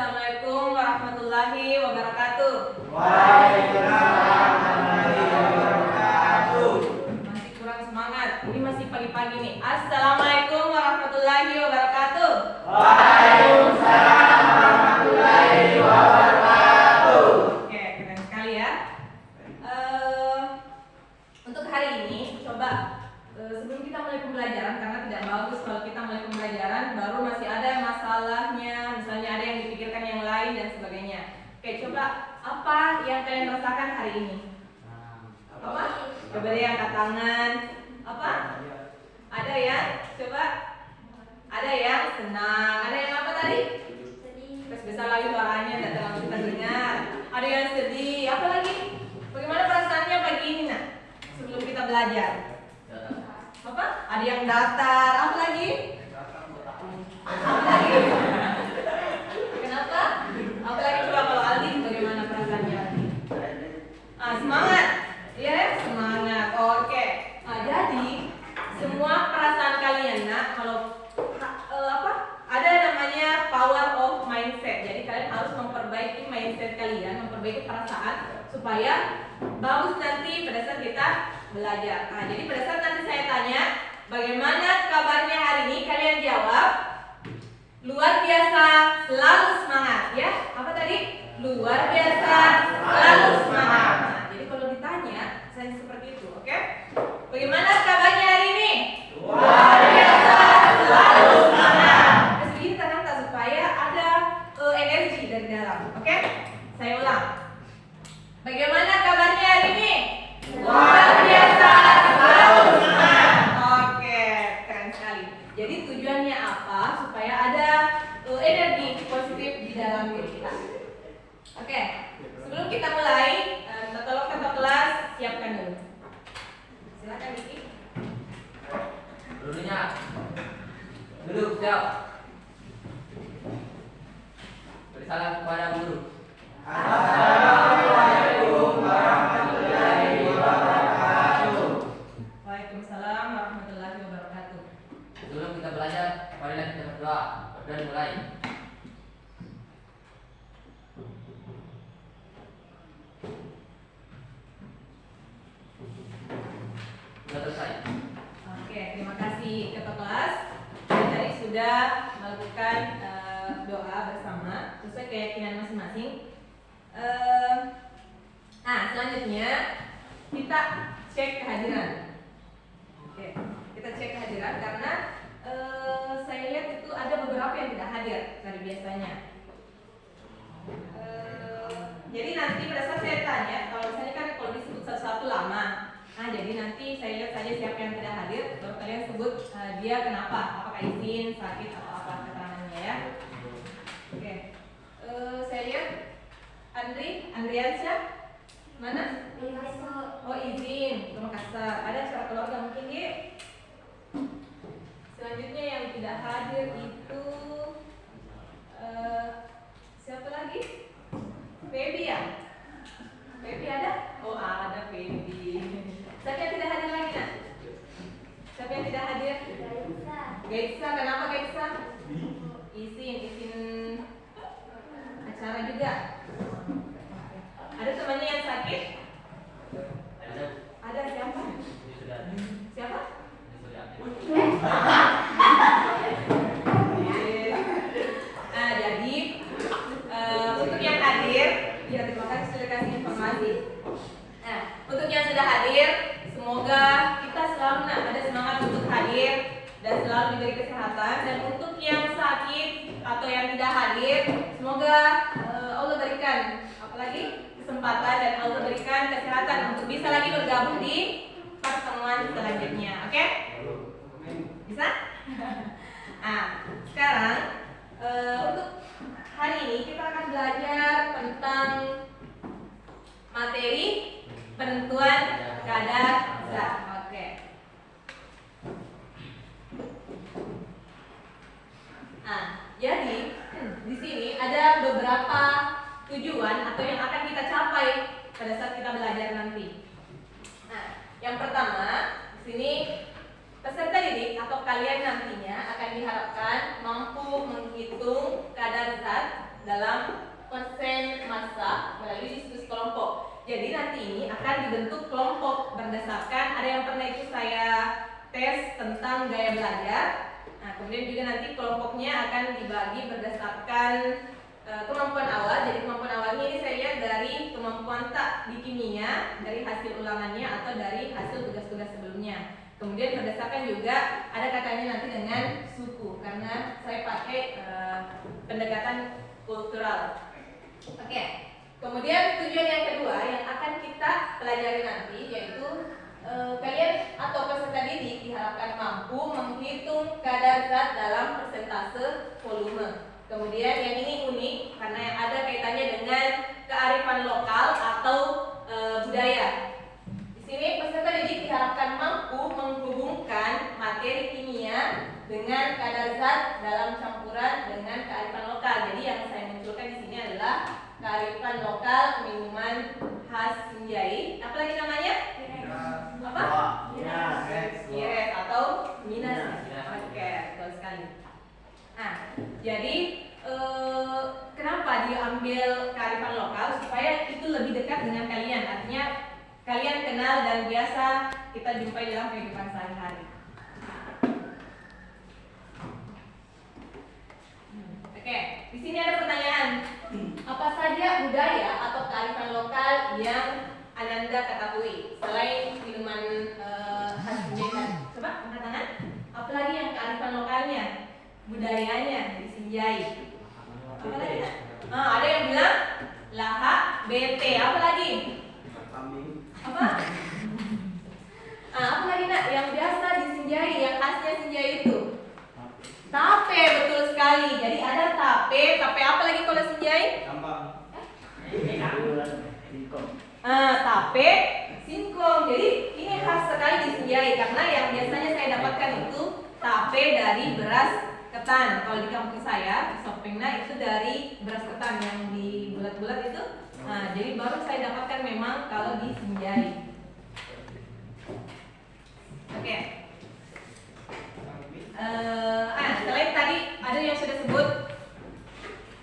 Assalamualaikum warahmatullahi wabarakatuh. Waalaikumsalam warahmatullahi wabarakatuh. Masih kurang semangat. Ini masih pagi-pagi nih. Assalamualaikum warahmatullahi wabarakatuh. Waalaikumsalam warahmatullahi wabarakatuh. Oke, keren sekali ya. Untuk hari ini coba sebelum kita mulai pembelajaran, karena tidak bagus kalau kita mulai pembelajaran baru masih ada masalahnya, misalnya ada yang dipikirkan yang lain dan sebagainya. Oke, coba apa yang kalian rasakan hari ini? Apa? Coba deh angkat tangan. Apa? Ada yang coba? Ada yang senang. Ada yang apa tadi? Terus besar lagi suaranya, tidak terlalu kita dengar. Ada yang sedih. Apa lagi? Bagaimana perasaannya pagi ini, nak? Sebelum kita belajar. Apa? Ada yang datar. Apa lagi? Apa lagi? Kenapa? Apa lagi coba kalau Aldi bagaimana perasaannya Aldi? Semangat. Iya, semangat. Oke. Jadi semua perasaan kalian, nak, kalau ada namanya power of mindset. Jadi kalian harus memperbaiki mindset kalian, memperbaiki perasaan supaya bagus nanti pada saat kita belajar. Jadi pada saat nanti saya tanya, bagaimana kabarnya hari ini? Kalian jawab, luar biasa, selalu semangat. Ya, apa tadi? Luar biasa, selalu semangat. Jadi kalau ditanya, saya seperti itu, oke? Bagaimana kabarnya hari ini? Luar biasa, selalu semangat. Terus begini tangan tak supaya ada energi dari dalam, oke? Saya ulang. Bagaimana kabarnya hari ini? Luar biasa, selalu semangat. Oke, keren sekali. Jadi tujuannya apa? Supaya ada energi positif di dalam diri kita. Oke, sebelum kita mulai, tolong ketua kelas siapkan dulu. Silakan Diki. Dulunya duduk siap. Beri salam kepada guru. Assalamualaikum warahmatullahi wabarakatuh. Waalaikumsalam warahmatullahi wabarakatuh. Sebelum kita belajar, marilah kita berdoa dan mulai. Sudah selesai. Oke, terima kasih ketua kelas. Tadi sudah melakukan doa bersama sesuai keyakinan masing-masing. Selanjutnya kita cek kehadiran. Oke, kita cek kehadiran karena saya lihat itu ada beberapa yang tidak hadir dari biasanya. Jadi nanti pada saat saya tanya, kalau misalnya kan kalau disebut satu-satu lama. Jadi nanti saya lihat saja siapa yang tidak hadir, baru kalian sebut dia kenapa, apakah izin, sakit atau apa keterangannya ya. Oke, saya lihat Andriansyah mana? Oh izin, ke Makassar. Ada acara keluarga mungkin dia. Selanjutnya yang tidak hadir itu siapa lagi? Feby ya? Feby ada? Oh ada Feby. Siapa yang tidak hadir lagi, nak? Siapa yang tidak hadir? Gaisa, kenapa Gaisa? Izin acara juga. Ada temannya yang sakit? Ada siapa? Siapa? Jadi untuk yang hadir, ya terima kasih sudah kasih informasi. Untuk yang sudah hadir, semoga kita selalu ada semangat untuk hadir dan selalu diberi kesehatan. Dan untuk yang sakit atau yang tidak hadir, semoga Allah berikan apalagi kesempatan dan Allah berikan kesehatan untuk bisa lagi bergabung di pertemuan selanjutnya. Oke? Bisa? Sekarang untuk hari ini kita akan belajar tentang materi penentuan kadar zat. Oke. Jadi di sini ada beberapa tujuan atau yang akan kita capai pada saat kita belajar nanti. Yang pertama, di sini peserta didik atau kalian nantinya akan diharapkan mampu menghitung kadar zat dalam persen massa melalui diskusi kelompok. Jadi nanti ini akan dibentuk kelompok berdasarkan, ada yang pernah itu saya tes tentang gaya belajar. Nah, kemudian juga nanti kelompoknya akan dibagi berdasarkan kemampuan awal. Jadi kemampuan awalnya ini saya lihat dari kemampuan tak di kimia, dari hasil ulangannya atau dari hasil tugas-tugas sebelumnya. Kemudian berdasarkan juga ada kakaknya nanti dengan suku, karena saya pakai pendekatan kultural. Oke. Kemudian tujuan yang kedua yang akan kita pelajari nanti yaitu kalian atau peserta didik diharapkan mampu menghitung kadar zat dalam persentase volume. Kemudian yang ini unik karena yang ada kaitannya dengan kearifan lokal atau budaya. Di sini peserta didik diharapkan mampu menghubungkan materi kimia dengan kadar zat dalam campuran dengan kearifan lokal. Jadi yang saya munculkan di sini adalah kearifan lokal minuman khas Sinjai. Apa lagi namanya? Apa? Yes, atau Minas. Oke, betul sekali. Nah, jadi kenapa diambil kearifan lokal supaya itu lebih dekat dengan kalian? Artinya kalian kenal dan biasa kita jumpai dalam kehidupan sehari-hari. Oke, di sini ada pertanyaan. Apa saja budaya atau kearifan lokal yang Ananda ketahui selain minuman khas Sinjai? Coba angkat tangan. Apalagi yang kearifan lokalnya, budayanya di Sinjai? Apa lagi? Ada yang bilang lahak bete. Apa lagi? Apa? Apa lagi nak? Yang biasa di Sinjai, yang khasnya Sinjai itu? Tape, betul sekali. Jadi ada tape apa lagi kalau Sinjai? Tape, singkong. Jadi ini khas sekali di Sinjai karena yang biasanya saya dapatkan itu tape dari beras ketan. Kalau di kampung saya, sopengna itu dari beras ketan yang di bulat-bulat itu. Nah, jadi baru saya dapatkan memang kalau di Sinjai. Oke. Selain tadi ada yang sudah sebut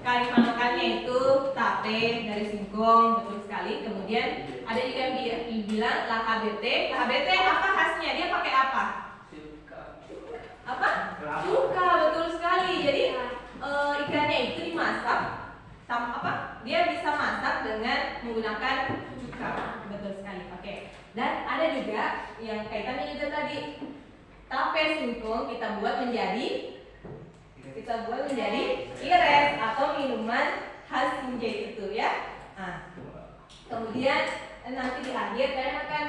kearifan lokalnya itu tape dari singkong, betul sekali. Kemudian ada juga yang bilang LHBT. LHBT apa khasnya? Dia pakai apa? Apa? Cuka, betul sekali. Jadi ikannya itu dimasak sama apa? Dia bisa masak dengan menggunakan cuka, betul sekali. Oke. Dan ada juga yang kaitannya juga tadi tape singkong kita buat menjadi ires atau minuman khas Sinjai itu ya. Nah, kemudian nanti di akhir kalian akan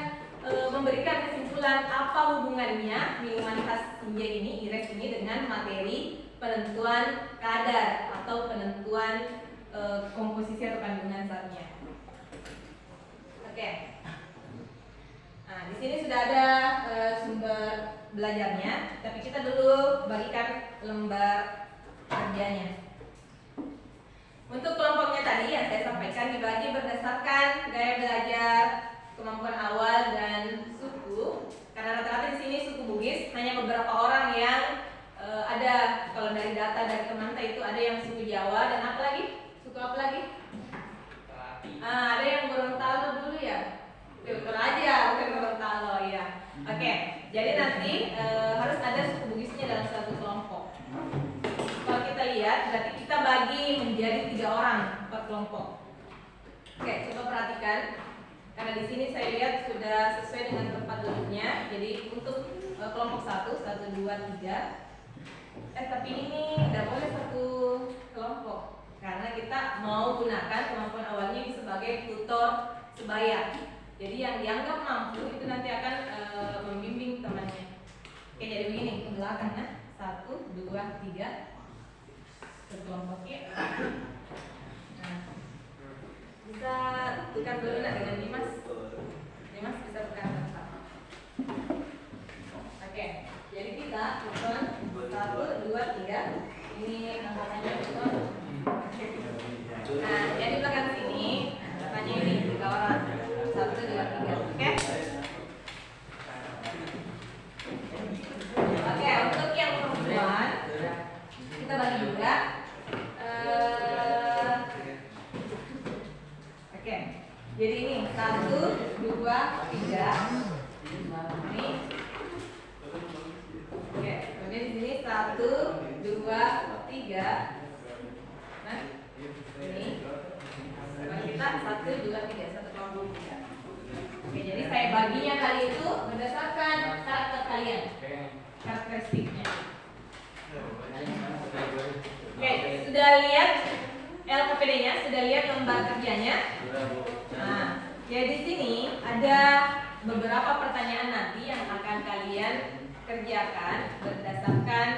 memberikan kesimpulan apa hubungannya minuman khas Sinjai ini, ires ini dengan materi penentuan kadar atau penentuan komposisi atau kandungan zatnya. Oke. Nah, di sini sudah ada sumber belajarnya, tapi kita dulu bagikan lembar kerjanya. Untuk kelompoknya tadi yang saya sampaikan dibagi berdasarkan gaya belajar, kemampuan awal dan suku. Karena rata-rata di sini suku Bugis, hanya beberapa orang yang ada. Kalau dari data dari Kemanta itu ada yang suku Jawa dan apa lagi? Suku apa lagi? Ada yang Gorontalo dulu ya. Toraja, bukan Gorontalo ya. Oke, jadi nanti harus ada suku Bugisnya dalam satu kelompok. Kalau kita lihat, berarti kita bagi menjadi 3 orang per kelompok. Oke, coba perhatikan. Karena di sini saya lihat sudah sesuai dengan tempat duduknya. Jadi untuk kelompok 1, 1, 2, 3. Tapi ini tidak boleh satu kelompok. Karena kita mau gunakan kemampuan awalnya ini sebagai tutor sebaya. Jadi yang dianggap mampu itu nanti akan membimbing temannya. Oke, jadi begini ke belakang ya. 1, 2, 3. Berkelompok ya. Nah, bisa tukar dulu nak dengan Dimas. Dimas bisa tukar sama. Oke, jadi kita tukar 1, 2, 3. Ini angkatannya tukar. Nah, yang di belakang sini angkatannya ini 3 orang. 1, 2, 3. Oke. Oke, untuk yang perempuan kita bagi juga 1, 2, 3. Nah, ini kita 1, 2, 3, satu kelompok 3. Oke, jadi saya baginya kali itu berdasarkan karakter kalian, karakteristiknya. Oke, sudah lihat LKPD-nya, sudah lihat lembar kerjanya. Nah, ya di sini ada beberapa pertanyaan nanti yang akan kalian kerjakan berdasarkan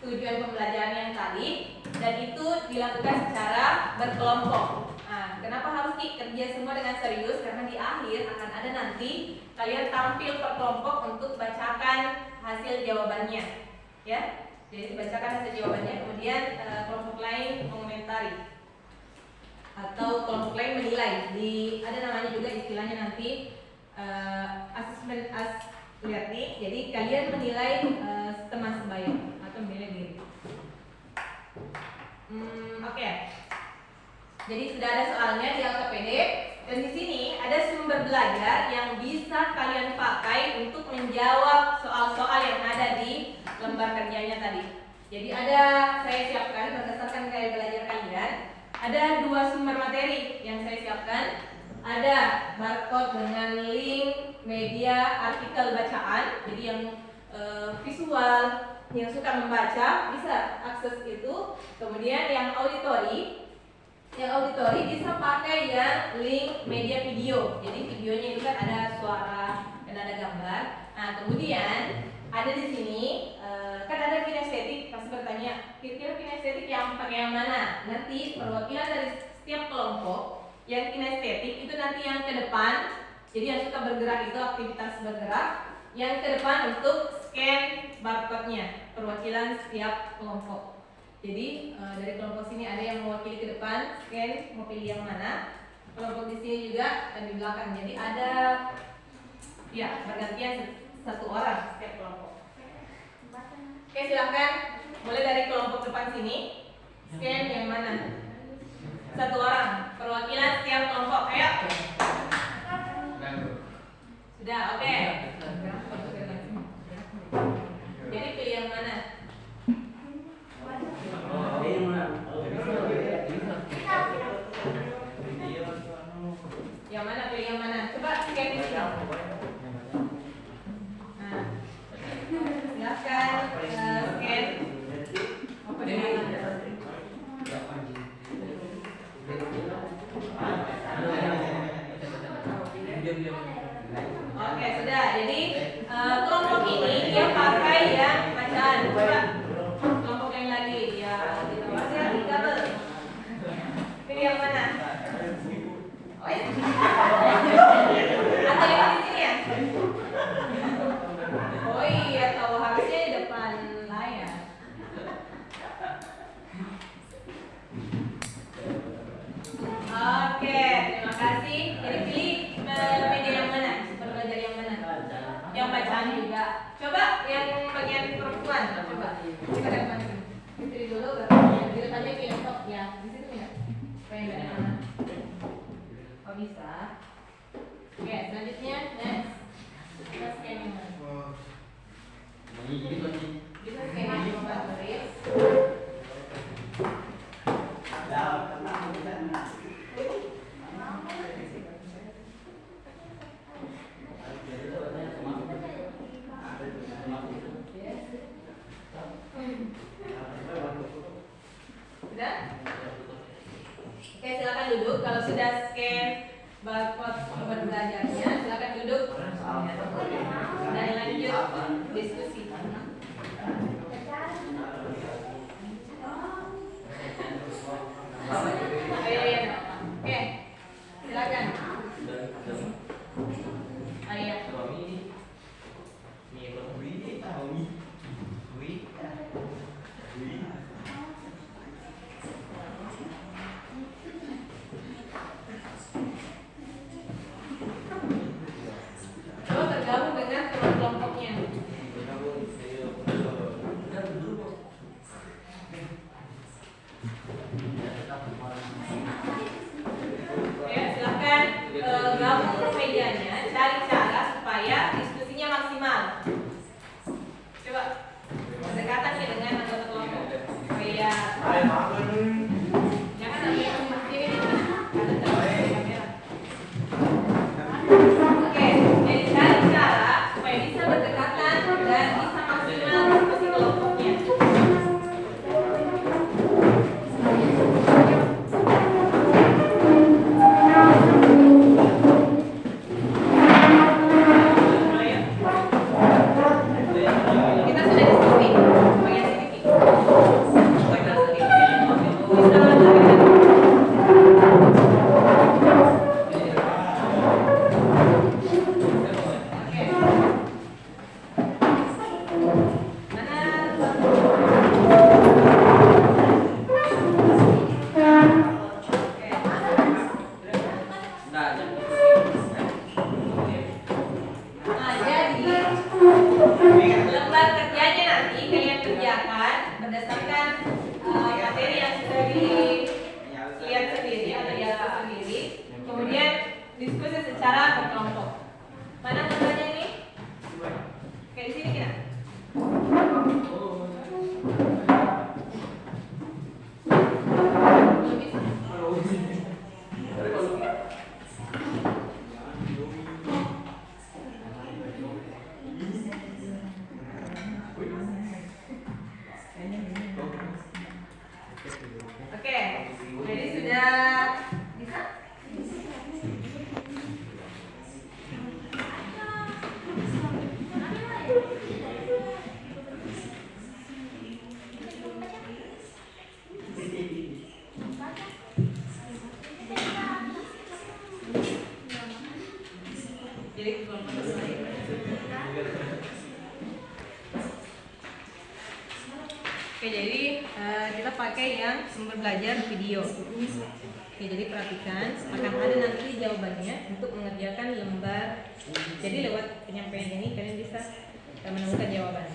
tujuan pembelajaran yang tadi, dan itu dilakukan secara berkelompok. Nah, kenapa harus kerja semua dengan serius? Karena di akhir akan ada nanti kalian tampil per kelompok untuk bacakan hasil jawabannya, ya. Jadi bacakan hasil jawabannya, kemudian kelompok lain mengomentari atau kelompok lain menilai. Ada namanya juga istilahnya nanti asesmen lihat nih. Jadi kalian menilai teman sebaya atau menilai diri. Oke. Jadi sudah ada soalnya di LKPD, dan di sini ada sumber belajar yang bisa kalian pakai untuk menjawab soal-soal yang ada di lembar kerjanya tadi. Jadi saya siapkan berdasarkan gaya belajar kalian. Ada 2 sumber materi yang saya siapkan. Ada barcode dengan link media artikel bacaan. Jadi yang visual, yang suka membaca bisa akses itu. Kemudian yang auditori bisa pakai yang link media video. Jadi videonya itu kan ada suara dan ada gambar. Nah, kemudian ada di sini kan ada kinestetik. Pasti bertanya, kira-kira kinestetik yang pakai yang mana? Nanti perwakilan dari setiap kelompok yang kinestetik itu nanti yang ke depan. Jadi yang suka bergerak itu aktivitas bergerak. Yang ke depan untuk scan barcode-nya, perwakilan setiap kelompok. Jadi dari kelompok sini ada yang mewakili ke depan, scan mau pilih yang mana. Kelompok di sini juga dan di belakang. Jadi ada ya bergantian 1 orang setiap kelompok. Oke, silakan mulai dari kelompok depan sini. Scan yang mana? 1 orang perwakilan setiap kelompok. Ayo. Sudah, oke. Jadi pilih yang mana? Yang mana, pilih yang mana? Coba scan di sini. Nah, silakan scan. Oke, sudah. Jadi kelompok ini dia pakai yang bacaan. Coba kelompok yang lagi ya gitu. Masih ada double. Pilih yang mana? Oh ya. Atau yang di sini ya? Oh iya, tahu harusnya di depan layar. Oke, terima kasih. Jadi pilih media yang mana? Sumber belajar yang mana? Yang bacaan juga. Coba yang bagian perempuan. Coba kita ke depan sini. Pilih dulu, baru kita tanya pilih top ya. Di situ ya. Pengen dari mana? Oh bisa. Oke, selanjutnya next. Kita scan yang mana? Bisa scan yang coba tulis. Sudah? Oke, silakan duduk. Kalau sudah scan barcode sumber belajarnya, silakan duduk. Dan lanjut diskusi. Oke, silakan. Ayah. Coba bergabung dengan kelompoknya. cara berkelompok. Mana gambarnya ini? Oke, di sini kita. Belum bisa. Oke, jadi sudah bisa? Jadi kelompok lain. Oke, jadi kita pakai yang sumber belajar video. Oke, jadi perhatikan, akan ada nanti jawabannya untuk mengerjakan lembar. Jadi lewat penyampaian ini kalian bisa menemukan jawaban.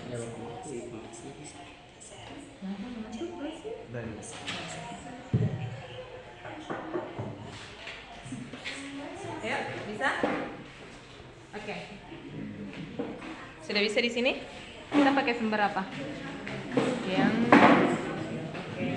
Ayo, bisa? Oke. Sudah bisa di sini? Kita pakai sumber apa? Yang oke.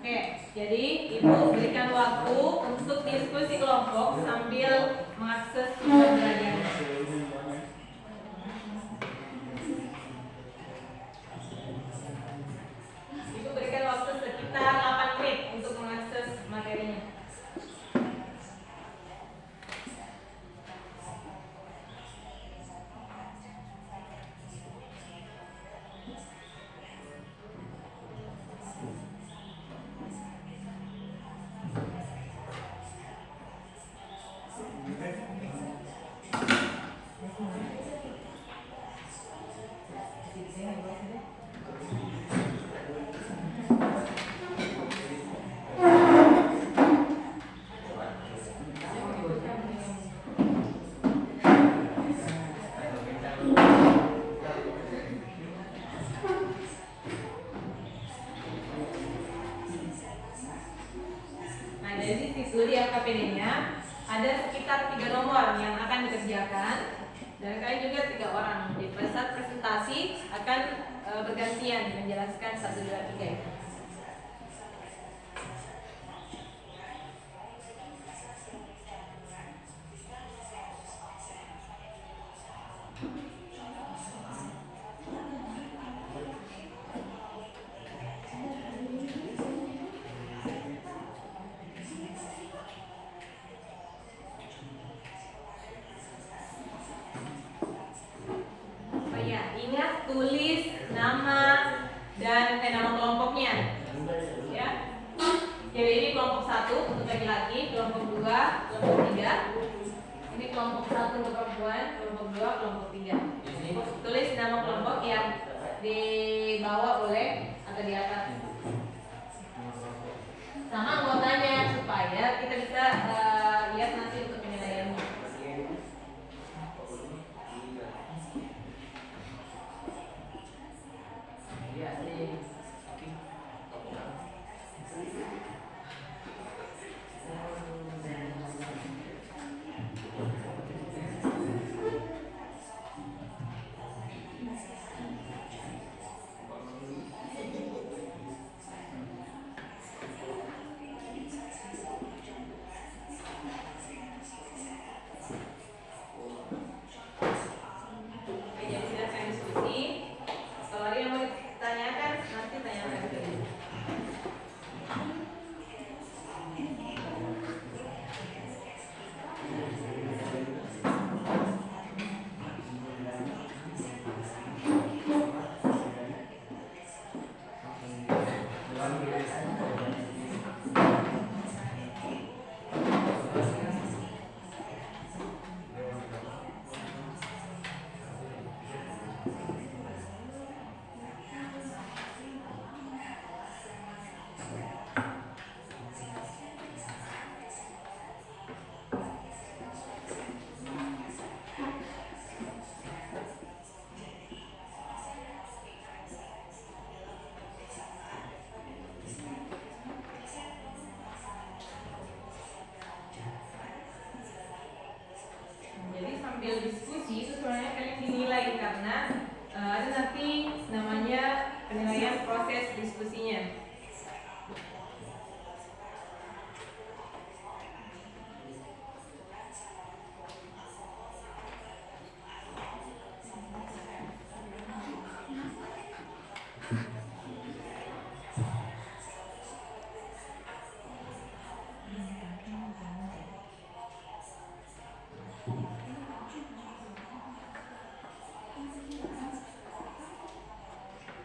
Oke, jadi Ibu berikan waktu untuk diskusi kelompok sambil mengakses sumber belajarnya. Ibu berikan waktu sekitar 8 menit untuk mengakses materinya. Nah, dari studi LKPD-nya ada sekitar 3 nomor yang akan dikerjakan dan kalian juga 3 orang. Di saat presentasi akan bergantian menjelaskan 1, 2, 3 itu. Oh iya, ingat tulis nama dan nama kelompoknya. Ya. Jadi ini kelompok 1 untuk laki-laki, kelompok 2, kelompok 3. Ini kelompok 1 untuk perempuan, kelompok 2, kelompok 3. Tulis nama kelompok yang di bawah boleh atau di atas. Sama anggotanya supaya kita bisa lihat nanti untuk penilaiannya. diskusi itu sebenarnya kalian dinilai karena ada nanti namanya penilaian proses diskusinya.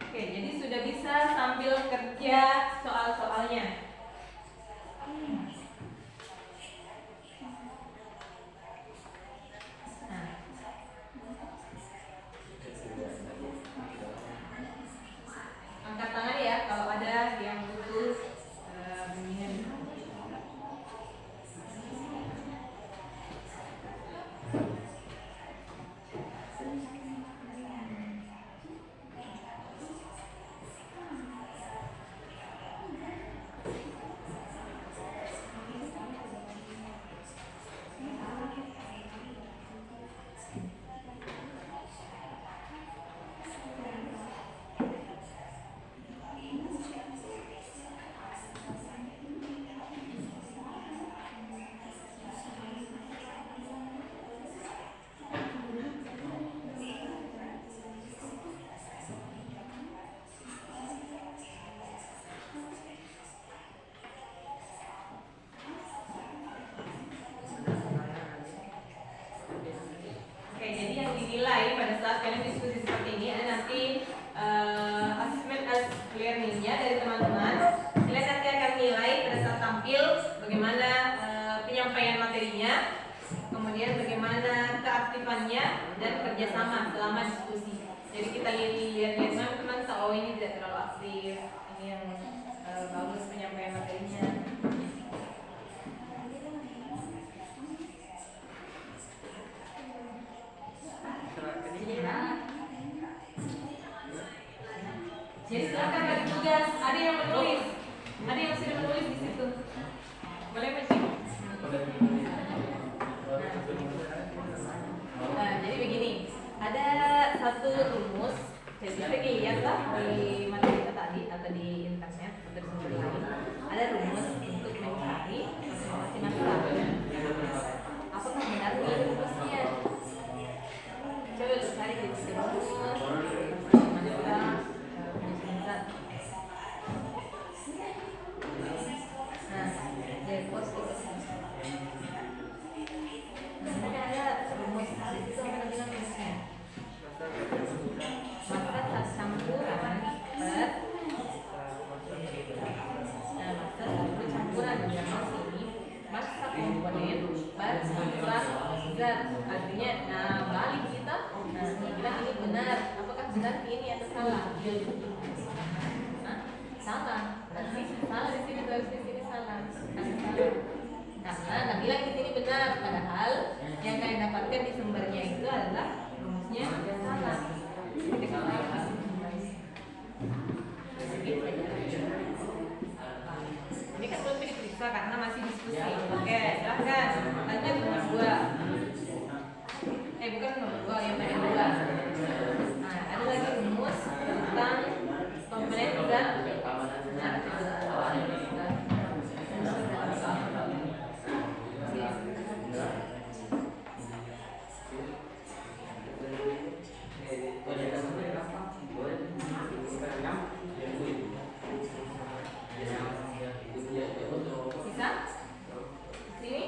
Oke, jadi sudah bisa sambil kerja soal-soalnya. Nah, angkat tangan ya kalau ada yang butuh bimbingan. Oke, jadi yang dinilai pada saat kalian diskusi seperti ini ada nanti assessment as learning-nya dari teman-teman. Kalian nanti akan nilai pada saat tampil bagaimana penyampaian materinya, kemudian bagaimana keaktifannya dan kerjasama selama diskusi. Jadi kita lihat teman-teman tahu ini tidak terlalu aktif, ini yang bagus penyampaian materinya. Jadi silakan bagi tugas. Ada yang menulis, ada yang sudah menulis di situ. Boleh mencik. Nah, jadi begini. Ada satu rumus. Jadi kita lihat lah di materi kita tadi atau di internet atau di sumber lain. Ada rumus untuk mencari masing-masing masalah. Apakah benar ini rumusnya? Coba cari di situ rumus. Artinya, nah balik kita, nah bilang ini benar, apakah benar ini atau salah? Nah, salah, berarti salah di sini, terus di sini salah, karena nah bilang di sini benar, padahal yang kalian dapatkan di sumbernya itu adalah rumusnya salah. Ini kan belum diperiksa karena masih diskusi. Oke, silahkan lanjut nomor 2. Bukan nomor 2, yang tadi 2. Nah, ada lagi rumus tentang komponen zat. Bisa? Sini.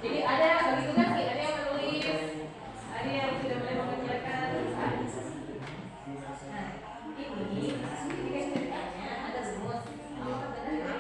Jadi ada bagi tugas sih, ada yang menulis, ada yang sudah mulai mengerjakan. Nah, ini ceritanya ada rumus. Apakah benar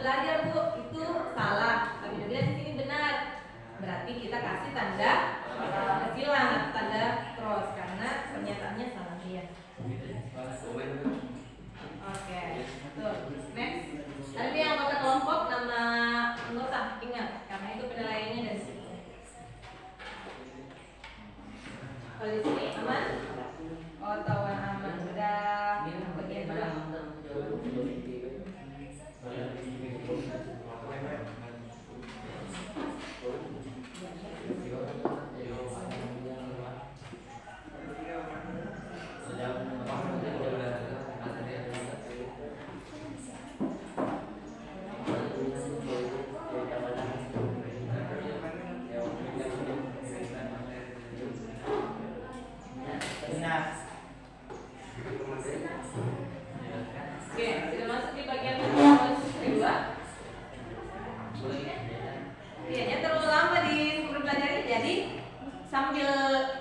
belajar Bu, itu salah. Tapi dia bilang di sini benar. Berarti kita kasih tanda silang, tanda cross karena pernyataannya salah dia. Oke, betul. Next. Ada yang anggota kelompok nama anggota, ingat karena itu penilaiannya dari situ. Kalau di sini aman? Oh, tawan aman sudah. Bagian dua. Oke, sudah masuk di bagian kedua. Iya, dia terlalu lama di sumber belajar ini, jadi sambil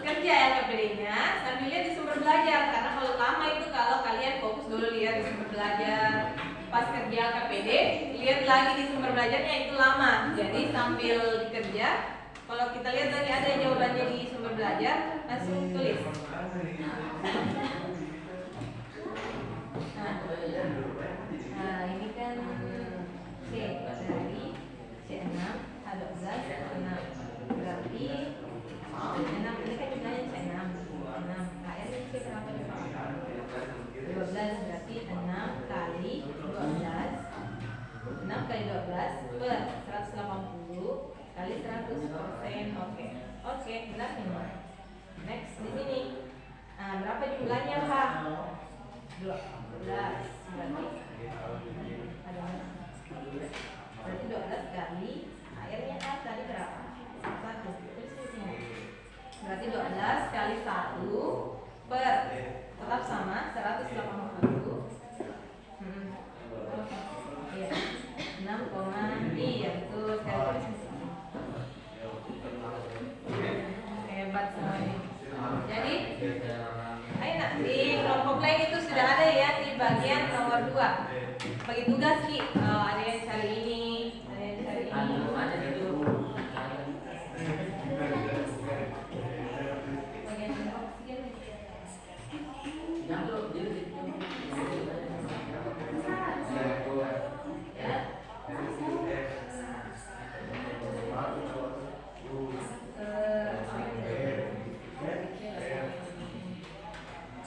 kerja LKPD-nya, sambil lihat di sumber belajar. Karena kalau lama itu kalau kalian fokus dulu lihat di sumber belajar, pas kerja LKPD, lihat lagi di sumber belajarnya itu lama. Jadi sambil kerja, kalau kita lihat lagi ada jawabannya di sumber belajar, langsung tulis. Nah, ini kan C dari C6 H12 6 berarti C6 ini kan jumlahnya C6 KR ini C berapa? 12 berarti 6 kali 12 6 kali 12 per 180 kali 100%. Oke, benar ini. Next di sini. Nah, berapa jumlahnya Pak? 12 berarti ada berarti 12 kali airnya kan tadi berapa? 1 berarti 12 kali 1 per tetap sama 180 iya 6, iya betul sekali. Hebat semuanya. Jadi ayo nak di kelompok lain itu sudah ada ya di bagian nomor 2 bagi tugas Ki. Ada yang cari ini, ada yang cari ini. Bagian oksigen.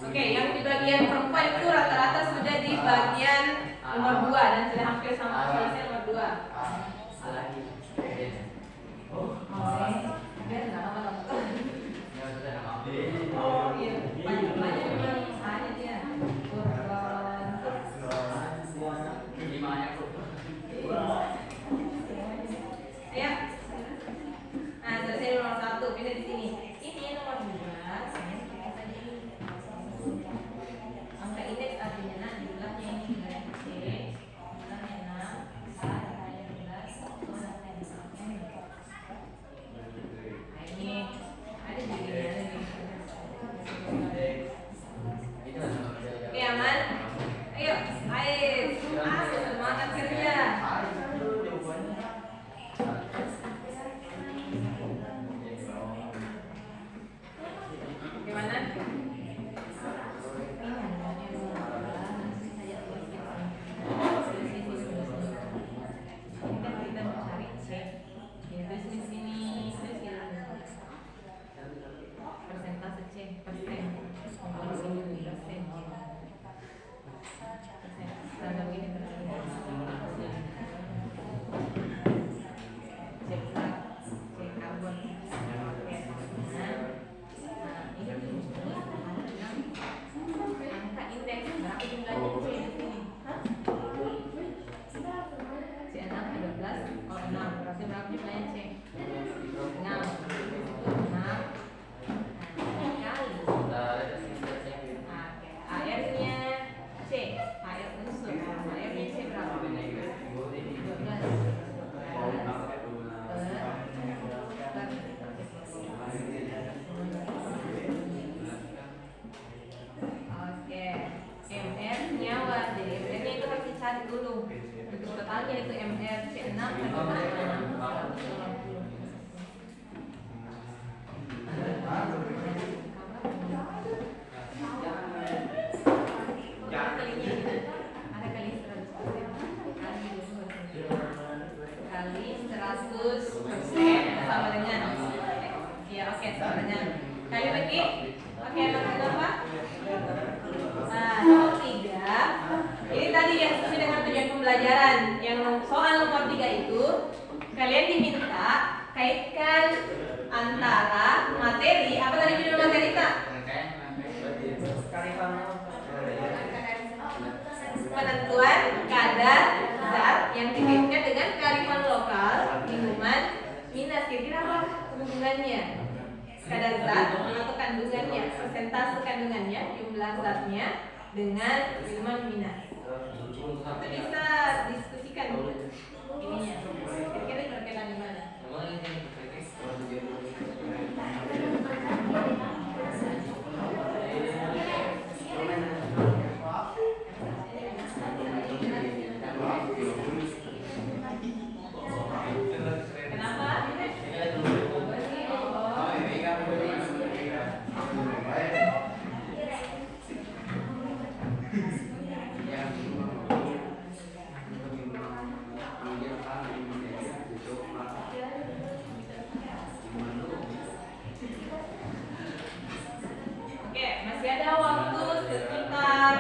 Oke, yang di bagian perempuan itu rata-rata sudah di bagian nomor 2 dan sudah hampir sama selesai nomor 2. Biar nggak lama-lama. Oh iya, banyak memang ada dia. Ya. Nah, selesai nomor 1, pindah di sini. Ini nomor 2. Angka indeks artinya nah di belakangnya ini nilai C, belakangnya 6, A, nilai 12, nah ini ada jadinya oke aman. Ayo, semangat kerja. Gimana? Persentase C, persen, tanda begini C berat, C karbon. Ini angka indeks berapa jumlahnya C di sini? C6 12 6 berarti berapa jumlahnya C? 6 airnya C, air unsur, airnya C berapa? 12 Oke, MR nyawa, jadi MR-nya itu harus dicari dulu untuk total nominalnya itu MR C6 kali 100% sama dengan ya oke sama dengan kali lagi oke lakukan apa? Nah, nomor 3 ini tadi yang sesuai dengan tujuan pembelajaran yang soal nomor 3 itu kalian diminta kaitkan antara materi apa tadi judul materi tak? Penentuan kadar zat yang dikaitkan dengan kearifan lokal lingkungan minus kira-kira apa hubungannya kadar zat atau kandungannya persentase kandungannya jumlah zatnya dengan minuman minus itu bisa diskusikan ininya kira-kira berkaitan di mana? Oke, masih ada waktu sekitar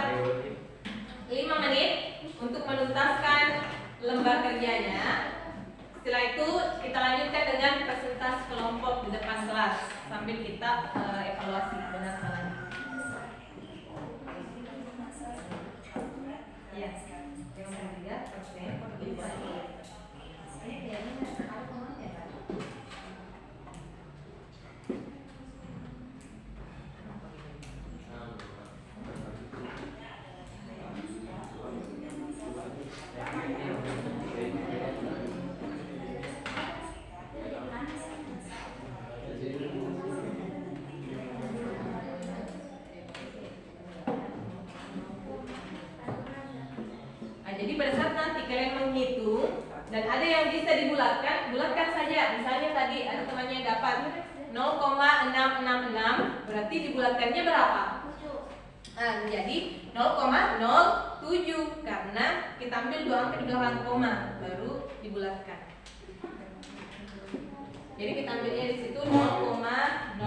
5 menit untuk menuntaskan lembar kerjanya. Setelah itu kita lanjutkan dengan presentasi kelompok di depan kelas sambil kita evaluasi benar salahnya. Ya, yang 3%. Jadi pada saat nanti kalian menghitung dan ada yang bisa dibulatkan, bulatkan saja. Misalnya tadi ada temannya dapat 0,666, berarti dibulatkannya berapa? Nah, jadi 0,07 karena kita ambil 2 angka di belakang koma baru dibulatkan. Jadi kita ambilnya di situ 0,07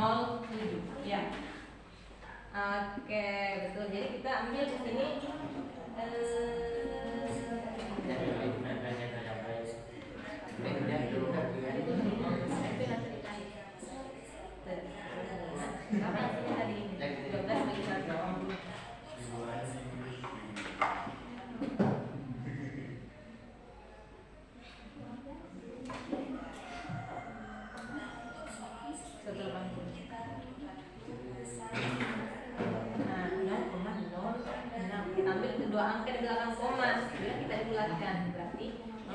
ya. Oke, betul. Jadi kita ambil di sini kita ambil kedua angka di belakang koma, kemudian kita dibulatkan berarti 0,07.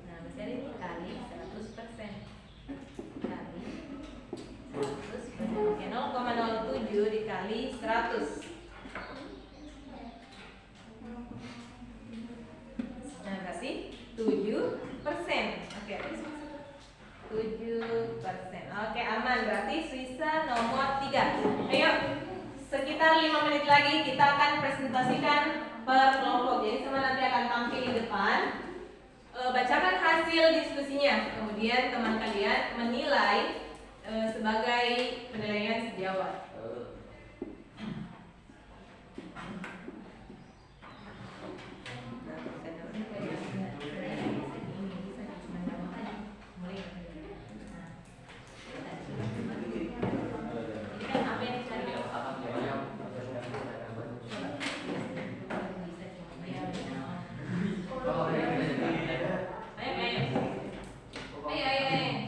Nah, misalnya ini kali 100%. Kali 100%. Oke, 0,07 dikali 100. Nah, berarti 7%. Oke, 7%. Oke, aman. Berarti sisa nomor 3. Ayo, sekitar 5 menit lagi kita akan presentasikan per kelompok. Jadi semua nanti akan tampil di depan. Bacakan hasil diskusinya. Kemudian teman kalian menilai sebagai penilaian sejawat. Ayo.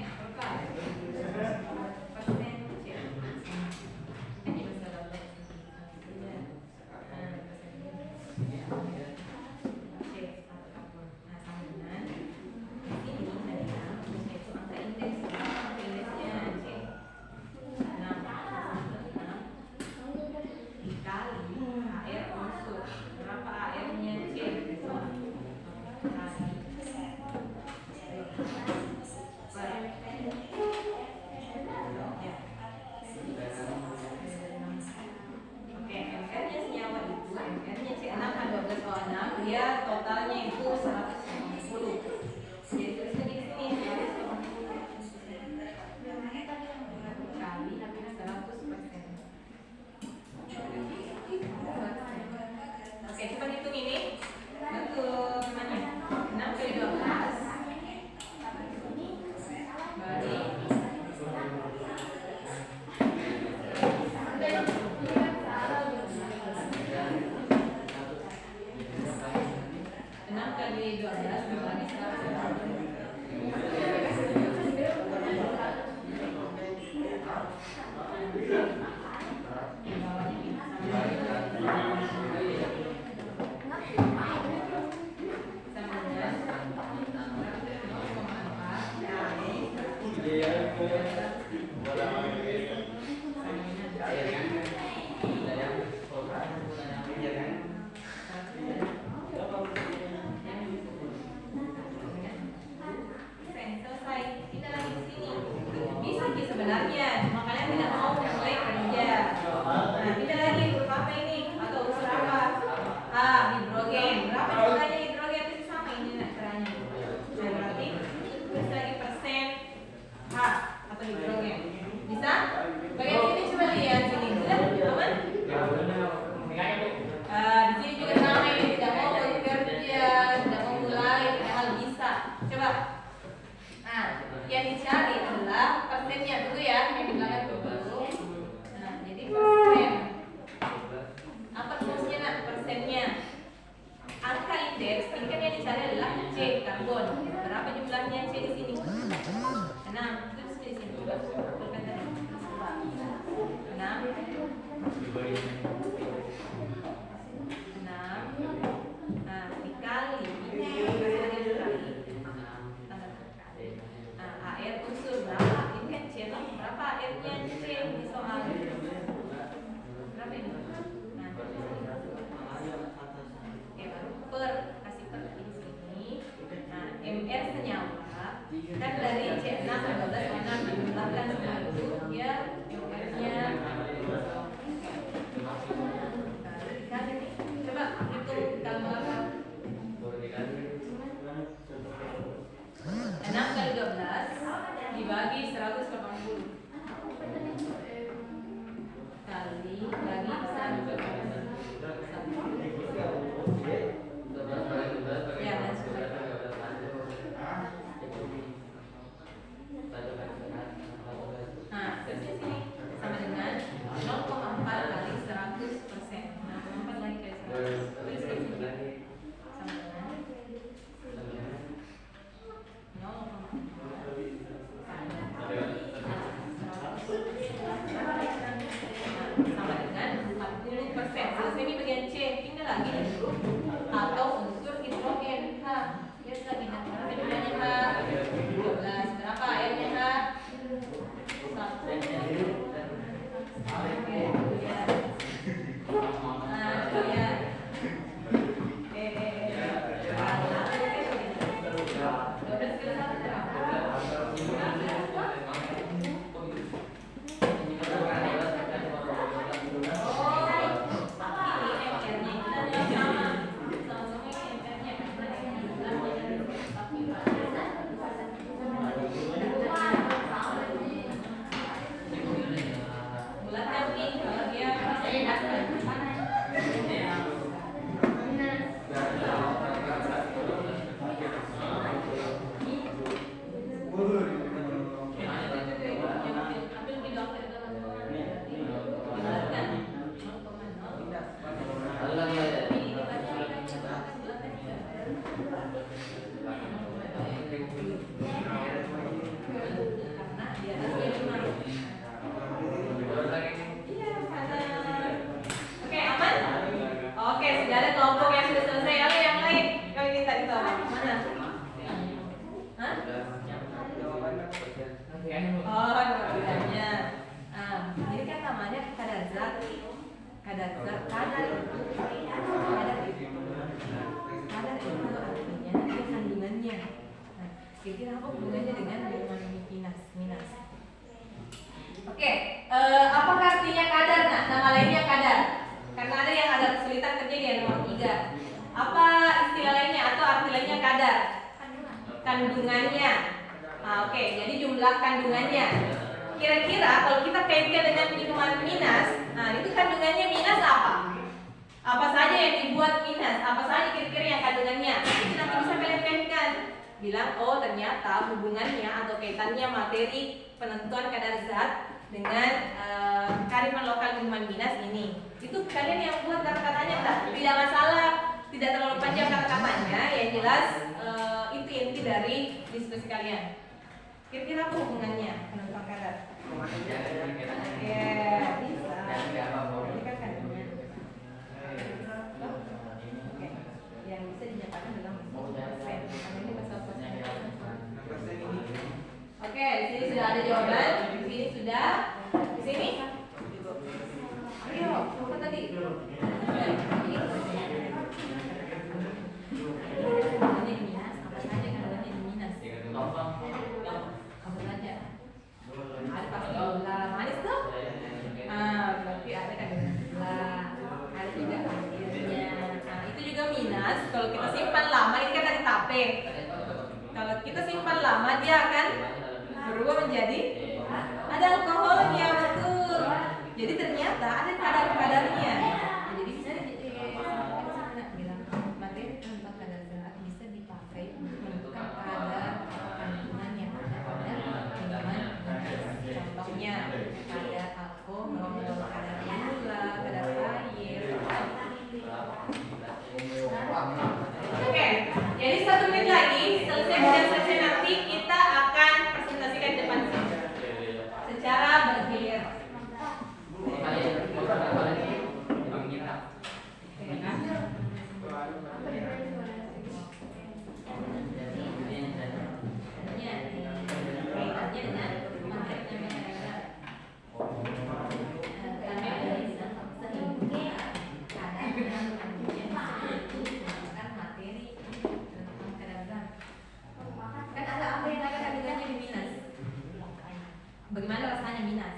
Selesai. Pindah lagi ke sini. Bisa sih sebenarnya, cuma kalian tidak mau mulai kerja. Nah, pindah lagi huruf apa ini? Atau unsur apa? Hidrogen. Berapa jumlahnya hidrogen? Itu sama ini caranya. Nah, berarti tulis lagi persen H atau hidrogen. Bisa? Bagian sini coba lihat sini. Sudah? Aman? Di sini juga sama ini, tidak mau bekerja, tidak mau mulai, padahal bisa. Coba. Nah, yang dicari adalah persennya dulu ya, yang di belakang dulu. Nah, jadi persen. Apa rumusnya nak? Persennya. Angka indeks, tingkat yang dicari adalah C, karbon. Berapa jumlahnya C di sini? 6. Terus di sini coba. Bukan tadi. 6. 6. Nah, dikali. AR unsur berapa? Ini kan C, berapa AR-nya C di soal? Berapa ini? Nah, oke, baru per, kasih per di sini. Nah, MR senyawa kan dari C6 ke 12 warna dijumlahkan semua itu dia MR-nya dikali nih. Coba hitung kalkulator. 6 kali 12 dibagi 180 kali bagi 180. Ya, langsung. Nah, terus sini sama dengan 0,4 kali 100%. Nah, 0,4 lagi kali 100. Tulis di sini. Sama dengan 40%. Selesai ini bagian C. Pindah lagi dulu atau unsur hidrogen H. Lihat lagi berapa jumlahnya H? 12. Berapa airnya H? 1. Oke, lihat. Nah, lihat. Kira-kira apa hubungannya dengan minus? Oke, apakah artinya kadar? Nah, nama lainnya kadar. Karena ada yang ada kesulitan kerja di nomor 3. Apa istilah lainnya atau arti lainnya kadar? Kandungannya. Nah, oke, jadi jumlah kandungannya. Kira-kira kalau kita kaitkan dengan minuman minus, nah itu kandungannya minus apa? Apa saja yang dibuat minus? Apa saja kira-kira yang kandungannya? Itu nanti bisa kalian kaitkan. Bilang, oh ternyata hubungannya atau kaitannya materi penentuan kadar zat dengan kearifan lokal minuman minus ini. Itu kalian yang buat kata-katanya tak? Tidak masalah, tidak terlalu panjang kata-katanya. Yang jelas itu inti dari diskusi kalian. Kira-kira apa hubungannya penentuan kadar? Ya, bisa. Ini kan kandungan. Oke, yang bisa dinyatakan dalam persen. Karena ini pasal persen. Oke, di sini sudah ada jawaban. Di sini Kalau kita simpan lama dia akan berubah menjadi ada alkoholnya, betul. Jadi ternyata ada kadar-kadarnya. Jadi bisa bilang materi tanpa kadar zat bisa dipakai untuk menentukan kadar kandungan yang ada pada minuman. Contohnya kadar alkohol, kadar gula, kadar air. Oke, jadi 1 menit lagi selesai nanti kita akan presentasikan depan sini secara bergilir. Bagaimana rasanya Minas?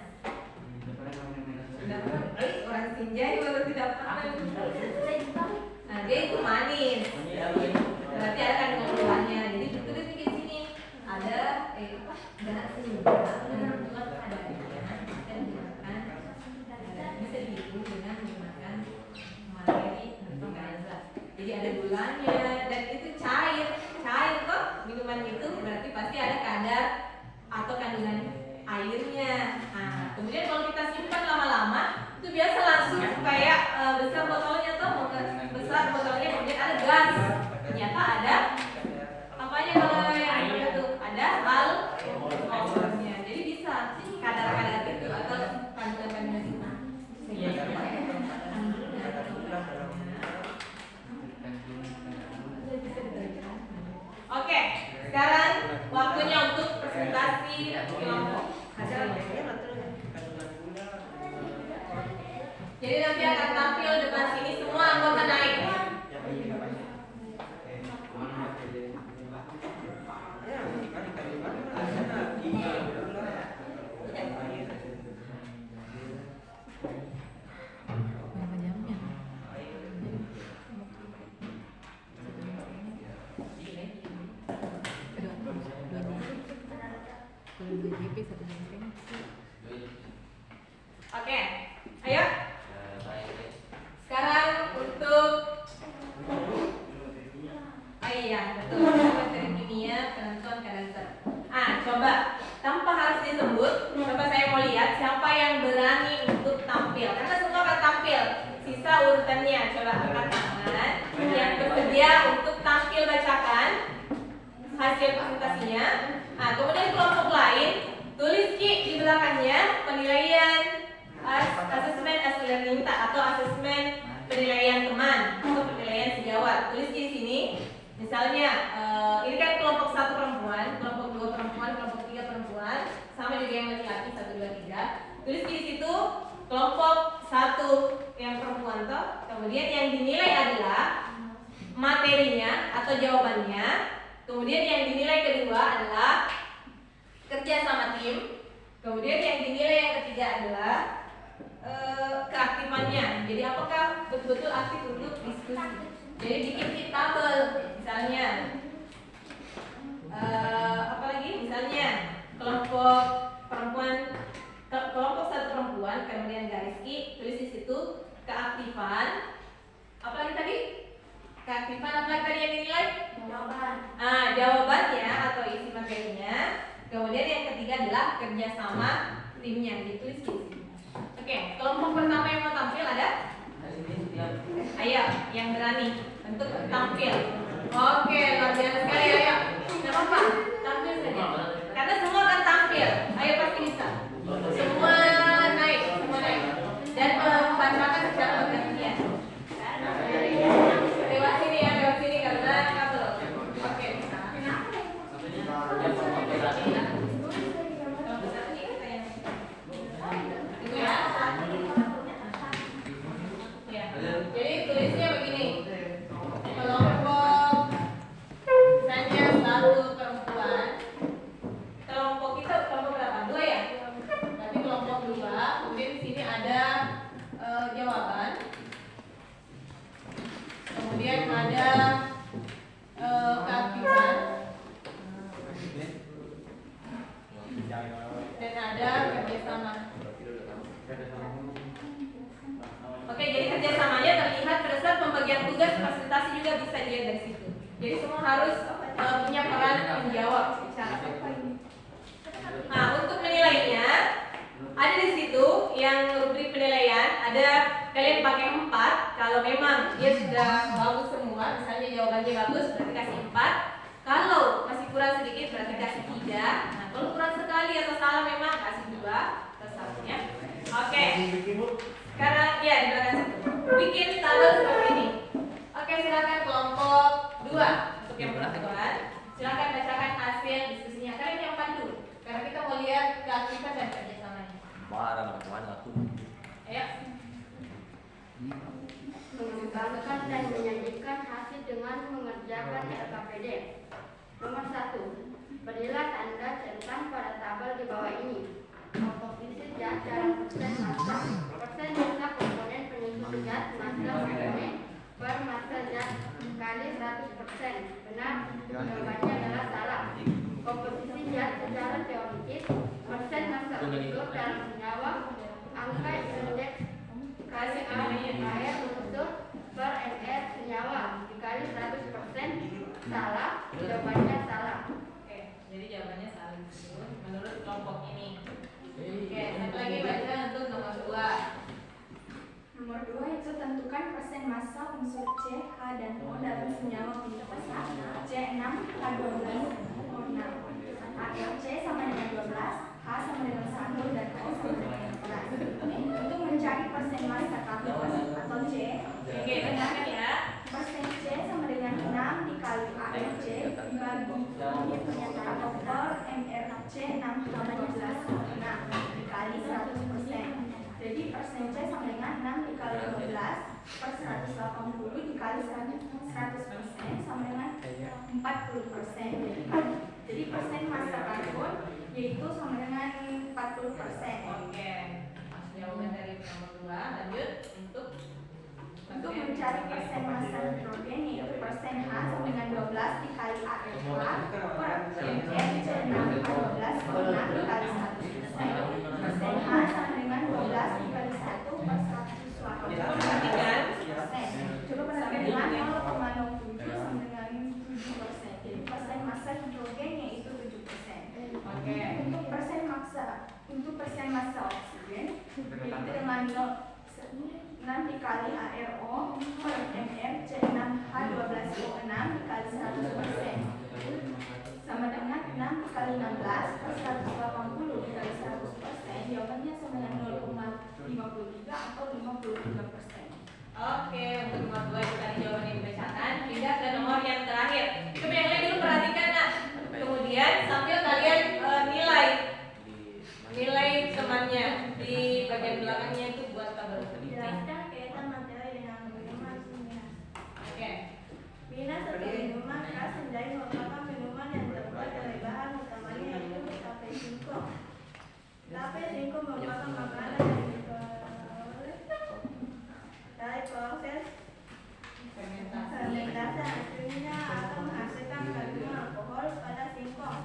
Orang Sinjai baru tidak pernah. Nah, dia itu manis. Berarti ada kandungan gulanya. Jadi tulis di sini ada zat sehingga menentukan kadarnya dan digunakan bisa dihitung dengan menggunakan materi atau kadar zat. Jadi ada gulanya dan itu cair kok minuman itu berarti pasti ada kadar atau kandungan airnya. Nah, kemudian kalau kita simpan lama-lama itu biasa langsung kayak besar botolnya atau besar botolnya kemudian ada gas. Ternyata ada apanya kalau yang itu ada alkoholnya. Jadi bisa kadar-kadar itu atau kandungan-kandungan itu. Oke, sekarang waktunya untuk presentasi kelompok. Jadi nanti akan tampil depan sini semua anggota naik. Oke, ayo. Sekarang untuk betul, materi kimia penentuan kadar zat. Coba tanpa harus disebut, coba saya mau lihat siapa yang berani untuk tampil. Karena semua akan tampil. Sisa urutannya, coba angkat tangan yang bersedia untuk tampil bacakan hasil presentasinya. Kemudian kelompok lain tulis Ki di belakangnya penilaian asesmen as learning atau asesmen penilaian teman atau penilaian sejawat. Tulis di sini. Misalnya ini kan kelompok 1 perempuan, kelompok 2 perempuan, kelompok 3 perempuan, sama juga yang laki-laki 1, 2, 3. Tulis di situ kelompok 1 yang perempuan toh. Kemudian yang dinilai adalah materinya atau jawabannya. Kemudian yang dinilai kedua adalah kerja sama tim. Kemudian yang dinilai yang ketiga adalah keaktifannya. Jadi apakah betul-betul aktif untuk diskusi. Jadi bikin tabel misalnya apa lagi? Misalnya kelompok perempuan, kelompok 1 perempuan, kemudian garis Ki, tulis di situ keaktifan. Apa lagi tadi? Keaktifan apa lagi tadi yang dinilai? Jawaban. Jawabannya atau isi materinya. Kemudian yang ketiga adalah kerjasama timnya, ditulis di sini. Oke, kelompok pertama yang mau tampil ada? Ayo, yang berani untuk tampil. Oke, luar biasa sekali. Ayo, tidak apa-apa, tampil saja. Karena semua akan tampil. Ayo pasti bisa. Semua naik. Dan membacakan secara bergantian. Lewat sini karena kabel. Oke. Jadi tulisnya begini. Kelompok misalnya 1 perempuan. Kelompok kita kelompok berapa? 2 ya? Tapi kelompok 2. Kemudian di sini ada jawaban. Kemudian ada keaktifan. Oke, jadi kerjasamanya terlihat pada saat pembagian tugas presentasi juga bisa dilihat dari situ. Jadi semua harus punya peran menjawab bicara. Nah, untuk menilainya ada di situ yang rubrik penilaian, ada kalian pakai 4. Kalau memang dia sudah bagus semua, misalnya jawabannya bagus berarti kasih 4. Kalau masih kurang sedikit berarti kasih 3. Nah, kalau kurang sekali atau salah memang kasih 2 atau 1 ya. Oke. Sekarang ya di belakang situ. Bikin tabel seperti ini. Oke, silakan kelompok 2 untuk yang perempuan. Silakan bacakan hasil diskusinya. Kalian yang pandu karena kita mau lihat keaktifan dan kerjasamanya. Ayo. Mengembangkan dan menyajikan hasil dengan mengerjakan RKPD. Nomor 1. Berilah tanda centang pada tabel di bawah ini. Komposisi zat dalam persen massa. Persen massa komponen penyusun zat massa komponen per massa zat kali 100%. Benar? Jawabannya adalah salah. Komposisi zat secara teoritis persen massa unsur dalam senyawa angka indeks kali air unsur per ml senyawa dikali 100%. Salah. Jawabannya salah. Oke, jadi jawabannya salah menurut kelompok ini. Oke, satu lagi baca untuk nomor 2. Nomor 2 itu tentukan persen massa unsur C, H, dan O dalam senyawa bentuk besar C6, H12, O6. C sama dengan 12, H sama dengan 1, dan O sama dengan 11. Untuk mencari persen massa karbon atau C, Oke, dengarkan ya. persen C sama dengan 6 dikali ARC dibagi pernyataan per MRC 6,12 dikali 100%. Jadi persen C sama dengan 6 dikali 12 per 180 dikali 100% sama dengan 40%. Jadi persen massa karbon yaitu sama dengan 40%. Oke, jawaban dari nomor 2. Lanjut untuk mencari persen massa hidrogen yaitu persen H sama dengan 12 dikali ARH per MR C6H12 per 6 dikali 100%. Persen H sama dengan 12 dikali 1 per 180%. Coba perhatikan 0,07 sama dengan 7%. Jadi persen massa hidrogen yaitu 7%. Oke. Untuk persen massa oksigen yaitu dengan 6 dikali ARO per ml C6H12O6 dikali 100% sama dengan 6 dikali 16 per 180 dikali 100%. Jawabannya sama dengan 0,53 atau 53%. Oke, untuk nomor 2 itu tadi jawaban yang dibacakan. Pindah ke nomor yang terakhir. Coba yang lain dulu perhatikan nak. Kemudian sambil kalian nilai temannya di bagian belakangnya itu buat tabel. Jelaskan kaitan materi dengan minuman sumber. Oke. Bila satu minuman keras menjadi merupakan minuman yang terbuat dari bahan utamanya yaitu tape singkong. Tape singkong merupakan makanan yang diperoleh dari proses fermentasi hasilnya akan menghasilkan kandungan alkohol pada singkong.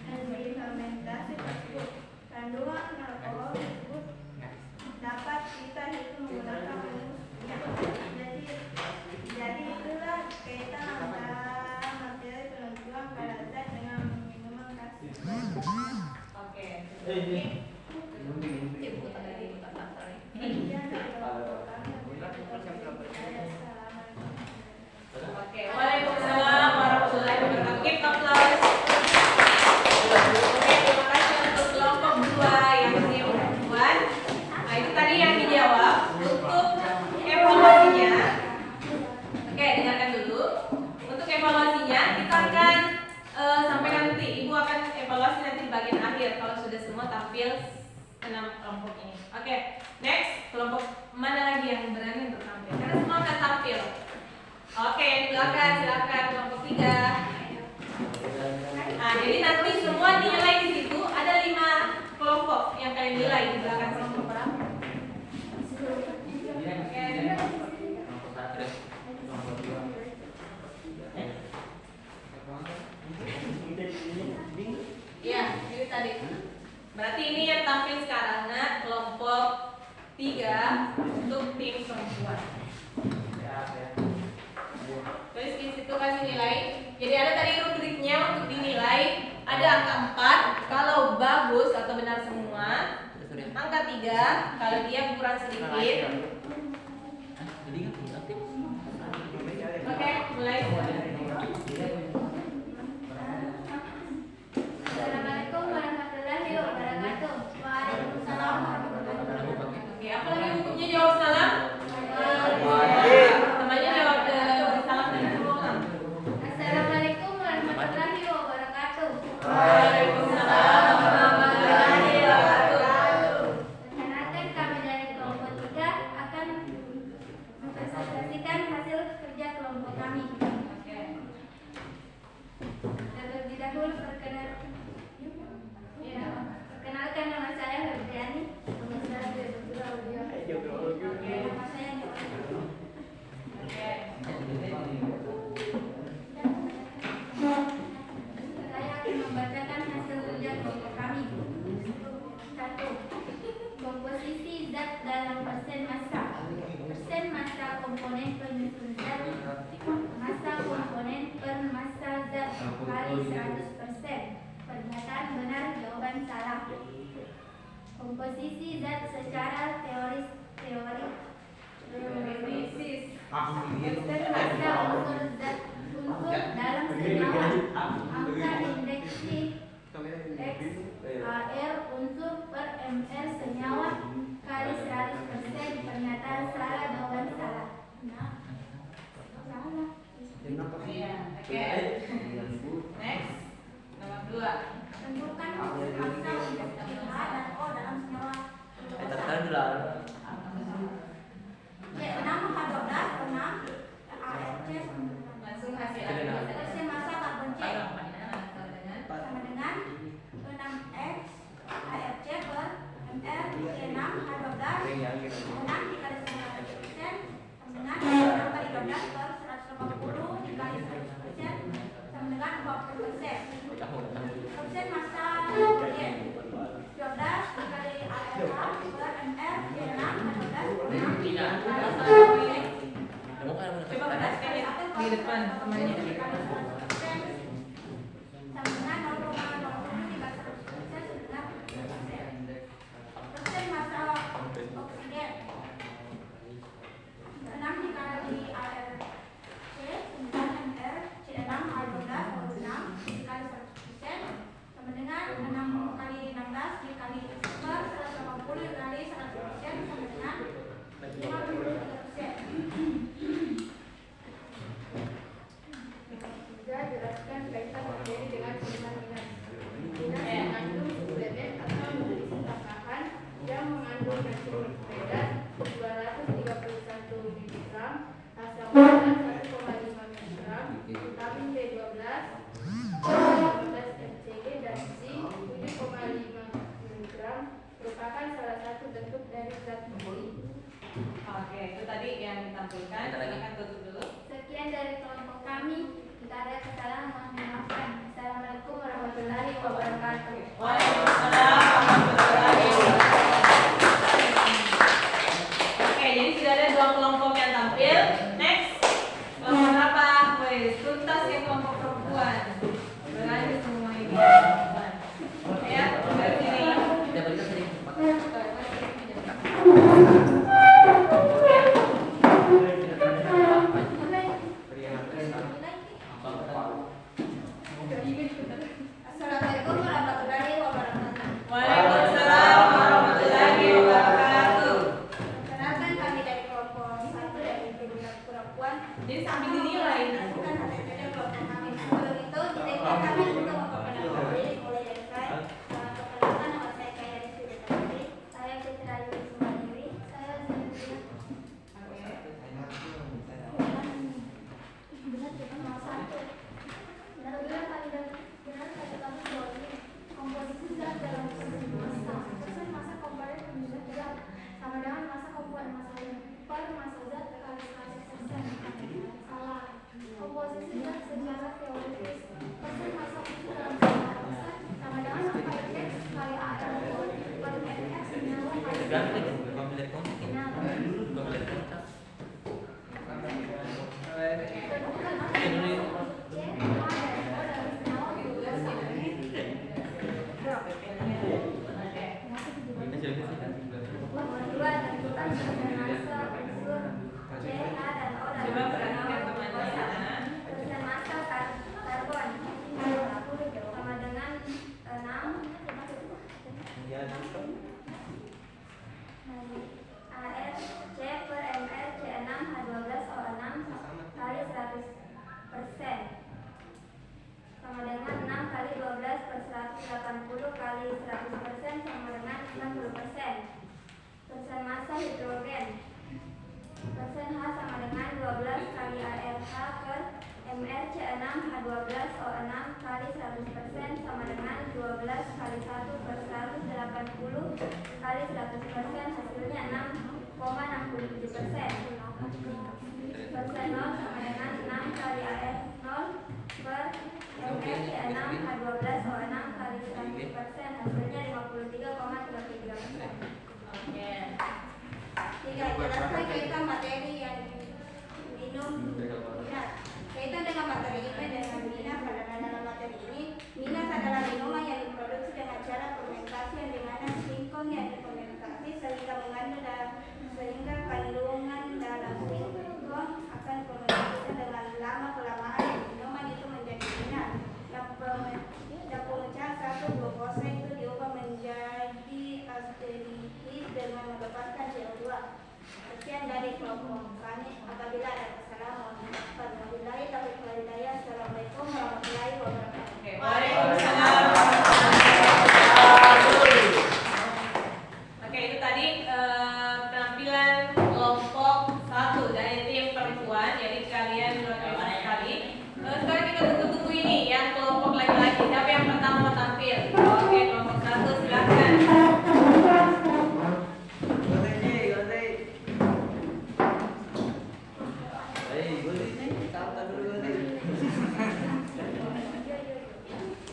Dan di fermentasi tersebut kandungan alkohol tersebut dapat kita hitung menggunakan rumusnya. Jadi itulah kaitan antara materi penentuan pada zat dengan minuman keras. Oke. Oke, waalaikumsalam warahmatullahi wabarakatuh. Give applause. Oke, terima kasih untuk kelompok 2 yang perempuan. Nah, itu tadi yang dijawab. Untuk evaluasinya, oke, dengarkan dulu. Untuk evaluasinya, kita akan sampai nanti. Ibu akan evaluasi nanti di bagian akhir kalau sudah semua tampil 6 kelompok ini. Oke, next kelompok mana lagi yang berani untuk tampil? Karena semua akan tampil. Oke, yang di belakang silakan kelompok 3. Nah, jadi nanti semua dinilai di situ. Ada 5 kelompok yang kalian nilai di belakang kelompok berapa? Iya, ini tadi. Berarti ini yang tampil sekarang, nah kelompok 3 untuk tim perempuan. Terus di situ kasih nilai. Jadi ada tadi rubriknya untuk dinilai. Ada angka 4 kalau bagus atau benar semua. Angka 3 kalau dia kurang sedikit. Oke, mulai. Assalamualaikum warahmatullahi wabarakatuh. Waalaikumsalam warahmatullahi wabarakatuh. Oke, apa lagi hukumnya jawab salam? Temannya jawab salam dan ulang. Assalamualaikum warahmatullahi wabarakatuh. Waalaikumsalam warahmatullahi wabarakatuh. Perkenalkan kami dari kelompok 3 akan mempresentasikan hasil kerja kelompok kami. Oke. Terlebih dahulu perkenalkan nama saya Febriani. Nama saya Deborah Aulia. Nama saya Nyoman. Oke. Saya akan membacakan hasil kerja kelompok kami. 1. Komposisi zat dalam persen massa. Persen massa komponen penyusun zat. Massa komponen per massa zat kali 100%. Pernyataan benar, jawaban salah. Komposisi zat secara teorisis. Persen massa unsur zat unsur dalam senyawa. Angka indeksi X AR unsur per ml senyawa kali 100%. Pernyataan salah, jawaban salah. Nah, salah. Iya, oke. Next. Nomor 2. Tentukan massa indeksi H dan O dalam senyawa C6 H12 6 AFC Langsung hasil. persen massa karbon C sama dengan 6X AFC per ml C6 H12 6 dikali 100% sama dengan 6 kali 12 per 180 dikali 100% sama dengan 40%. Persen massa C 12 dikali AFH per ml C6 H12 6 dikali 180. Coba perhatikan ya di depan temannya. Sama dengan 0,07 dikali 100% sebenarnya 100%. Persen massa oksigen 6 dikali ARC 9 ml C6 H12 6 dikali 100% sama dengan 6 kali 16 dikali per 180 dikali 100% sama dengan 53%. Jelaskan kaitan materi dengan penggunaan dinas. Dinas mengandung suplemen atau nutrisi tambahan yang mengandung nasi berbeda 231 mg, asam folat 1,5 mg, vitamin B12, 15 mcg dan zinc 7,5 mg merupakan salah satu bentuk dari zat gizi. Oke, itu tadi yang ditampilkan. Silakan tutup dulu. Sekian dari kelompok kami. Jika ada kesalahan mohon dimaafkan. Assalamualaikum warahmatullahi wabarakatuh. Waalaikumsalam warahmatullahi wabarakatuh. Oke, jadi sudah ada 2 kelompok yang tampil. Next, kelompok apa? Wes, tuntas ya kelompok perempuan. Berlanjut semua ini. Ya, berdiri. Assalamualaikum warahmatullahi wabarakatuh. Waalaikumsalam warahmatullahi wabarakatuh. Perkenalkan kami dari kelompok 1 dari Perhimpunan Perempuan. Jadi sambil dinilai. Bukan HTPD kelompok kami. Sebelum itu, izinkan kami untuk memperkenalkan diri mulai dari saya. Perkenalkan nama saya Kaya Rizky Detapuri. Saya Fitra Yuri Sumandiri. Saya Zinudina. Benar kita nomor 1. Benar-benar kali kami bahwa ini komposisi zat dalam persen massa. Persen massa komponen penyusun zat sama dengan massa komponen massa per massa zat kali 100%. Salah. Komposisi zat secara teoritis persen massa unsur dalam senyawa persen sama dengan angka X kali AR per MX senyawa kali Nomor 2, tentukan persen massa unsur C, H, dan O dalam Coba perhatikan senyawa teman-teman. persen massa karbon sama dengan 6 AR C per ml C6 H12O6 kali 100% sama dengan 6 kali 12 per 180 kali 100% sama dengan 60%. Persen massa hidrogen persen H sama dengan 12 kali ARH per ml C6 H12O6 kali 100% sama dengan 12 kali 1 per 180 kali 100% hasilnya 6,67%. Persen 0 sama dengan 6 kali AR0 per ml C6 H12O6 kali 100% hasilnya 53,33%. Oke. Tiga, jelaskan kaitan materi yang minum minat. Kaitan dengan materi ini dengan minat pada dalam materi ini, minat adalah minuman yang diproduksi dengan cara fermentasi yang dimana singkong yang difermentasi sehingga kandungan dalam singkong akan fermentasi dengan lama kelamaan minuman itu menjadi minat. Yang pemecahan satu glukosa itu diubah menjadi aldehyid dengan melepaskan CO2. Sekian dari kelompok kami. Apabila ada kesalahan, mohon maaf. Wabillahi taufiq wal hidayah. Assalamualaikum warahmatullahi wabarakatuh. Oke, waalaikumsalam. Oke, itu tadi penampilan kelompok 1 dari tim perempuan. Jadi kalian luar biasa sekali. Sekarang kita tunggu-tunggu ini yang kelompok laki-laki. Siapa yang pertama mau tampil? Oke, kelompok 1 silakan.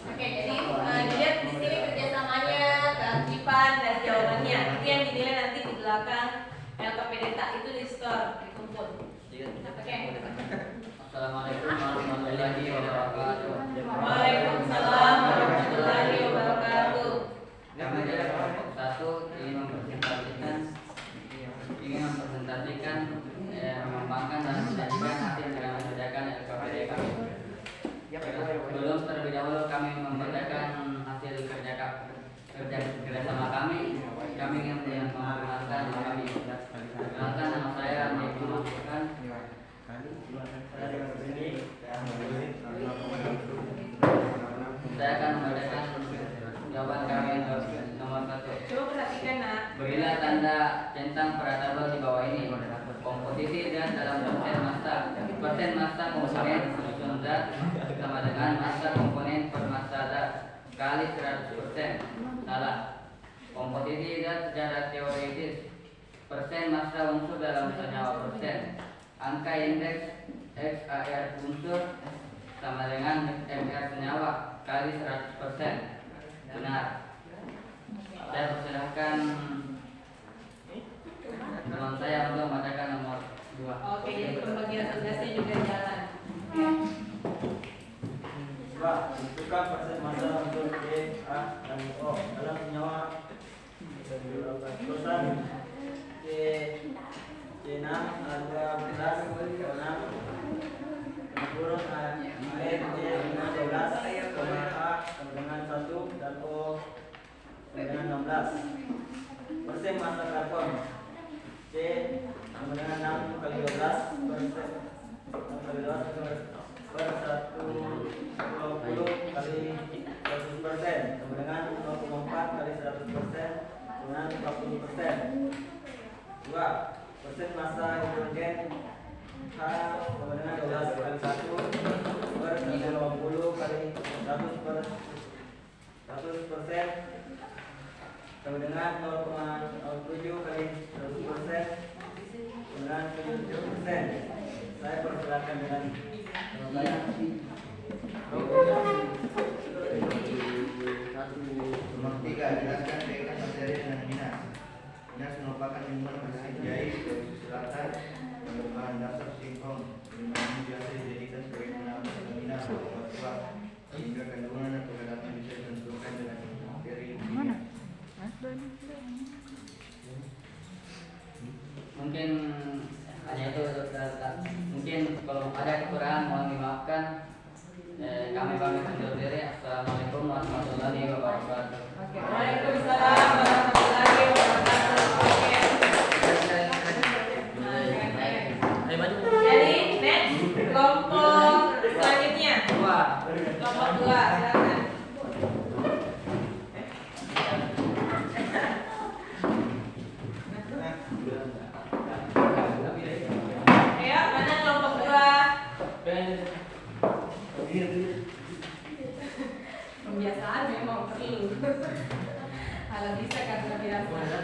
Oke, jadi dilihat di sini kerjasamanya, keaktifan dan jawabannya. Itu yang dinilai nanti di belakang LKPD itu di store, dikumpul. Oke. Assalamualaikum warahmatullahi wabarakatuh. Waalaikumsalam warahmatullahi wabarakatuh. Kami dari kelompok 1 ingin mempresentasikan mengembangkan dan menyajikan hasil dengan mengerjakan LKPD kami. Sebelum terlebih dahulu kami membacakan hasil kerjasama kami ingin memperkenalkan kami. Perkenalkan, nama saya Andi Mamasukkan. Saya akan membacakan jawaban kami nomor 1. Coba perhatikan, nak. Berilah tanda centang pada tabel di bawah ini. Komposisi dan dalam persen massa komponen susun zat sama dengan massa komponen per massa zat kali 100%. Salah. Komposisi zat secara teoritis persen massa unsur dalam senyawa persen. Angka indeks XAR unsur sama dengan MR senyawa kali 100%. Benar. Saya persilahkan teman saya untuk membacakan nomor 2. Oke, jadi pembagian tugasnya juga jalan. Tentukan persen massa unsur C, A, dan O dalam senyawa perusahaan C6 H12O6 kurus air C12 A sama dengan 1 dan O sama dengan 16. Persen massa karbon C sama dengan 6 kali 12 persen 6 kali 12 per 120 kali 100% sama dengan 0,4 kali 100% dengan 40%. 2. Persen massa hidrogen H sama dengan 12 kali 1 per 150 kali 100% sama dengan 0,07 kali 100% dengan 70%. Saya persilakan dengan saya. Nomor 3, jelaskan kaitan materi dengan minat. Minat merupakan lingkungan mesin jahit dari selatan yang berbahan dasar singkong yang biasa dijadikan sebagai penambah stamina atau kuat sehingga kandungan atau kepadatan bisa ditentukan dengan materi kimia. Mungkin hanya itu mungkin kalau ada kekurangan mohon dimaafkan. Kami pamit undur diri. Assalamualaikum warahmatullahi wabarakatuh. Oke, waalaikumsalam warahmatullahi wabarakatuh. Oke. Jadi next kelompok selanjutnya. Kelompok 2 silakan. Ayo, mana kelompok 2? Pembiasaan memang perlu. Kalau bisa kan biasa.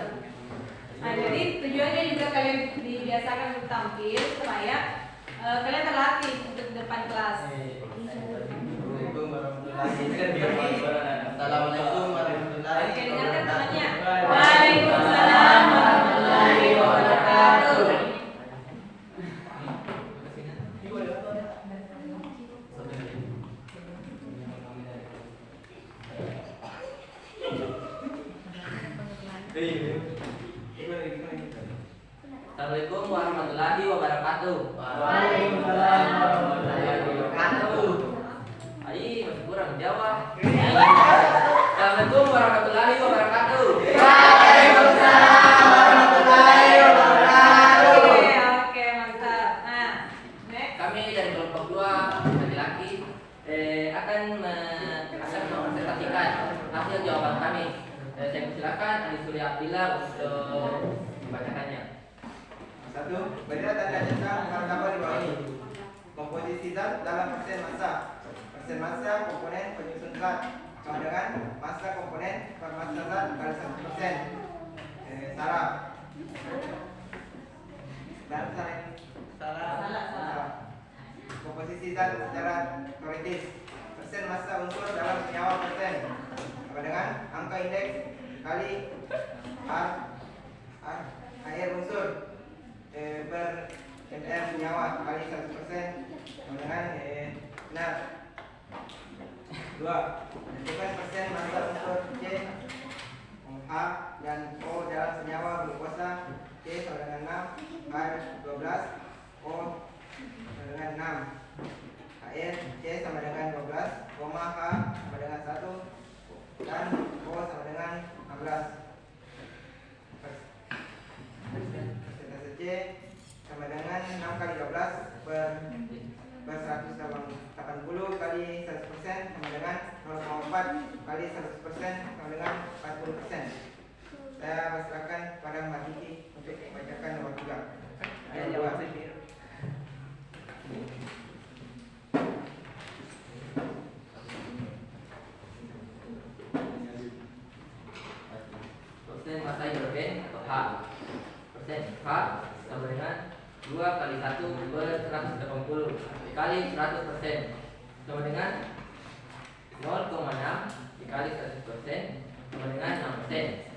Nah, jadi tujuannya juga kalian dibiasakan untuk tampil supaya kalian terlatih untuk depan kelas. Assalamualaikum warahmatullahi Oke, dengarkan temannya. Waalaikumsalam warahmatullahi wabarakatuh. Assalamualaikum warahmatullahi wabarakatuh. Waalaikumsalam warahmatullahi wabarakatuh. Masih kurang jawab. Assalamualaikum warahmatullahi wabarakatuh. Waalaikumsalam warahmatullahi wabarakatuh. Oke, mantap. Nah, next. Kami dari kelompok 2 laki-laki akan mempresentasikan hasil jawaban kami. Saya persilakan Adi Surya Abdillah untuk membacakannya. 1. Berilah tanda centang martabak di bawah ini. Komposisi zat dalam persen massa. Persen massa komponen penyusun zat sama dengan massa komponen per massa zat kali 1%. Salah. Dan salah. Komposisi zat secara teoritis. Persen massa unsur dalam senyawa persen sama dengan angka indeks kali air unsur per ml senyawa kali 100% sama dengan benar. 2. Tentukan persen massa unsur C, H dan O dalam senyawa glukosa. C sama dengan 6, H 12, O sama dengan 6. Air C sama dengan 12, H sama dengan 1 dan O sama dengan 16. Persentase C sama dengan 6 kali 12 per 180 kali 100% sama dengan 0,4 kali 100% sama dengan 40%. Saya persilakan pada Mbak Kiki untuk membacakan nomor 3. Ayat 2. Persen massa hidrogen atau H. Persen H sama dengan 2 kali 1 per 180 kali 100% sama dengan 0,6 dikali 100% sama dengan 6%.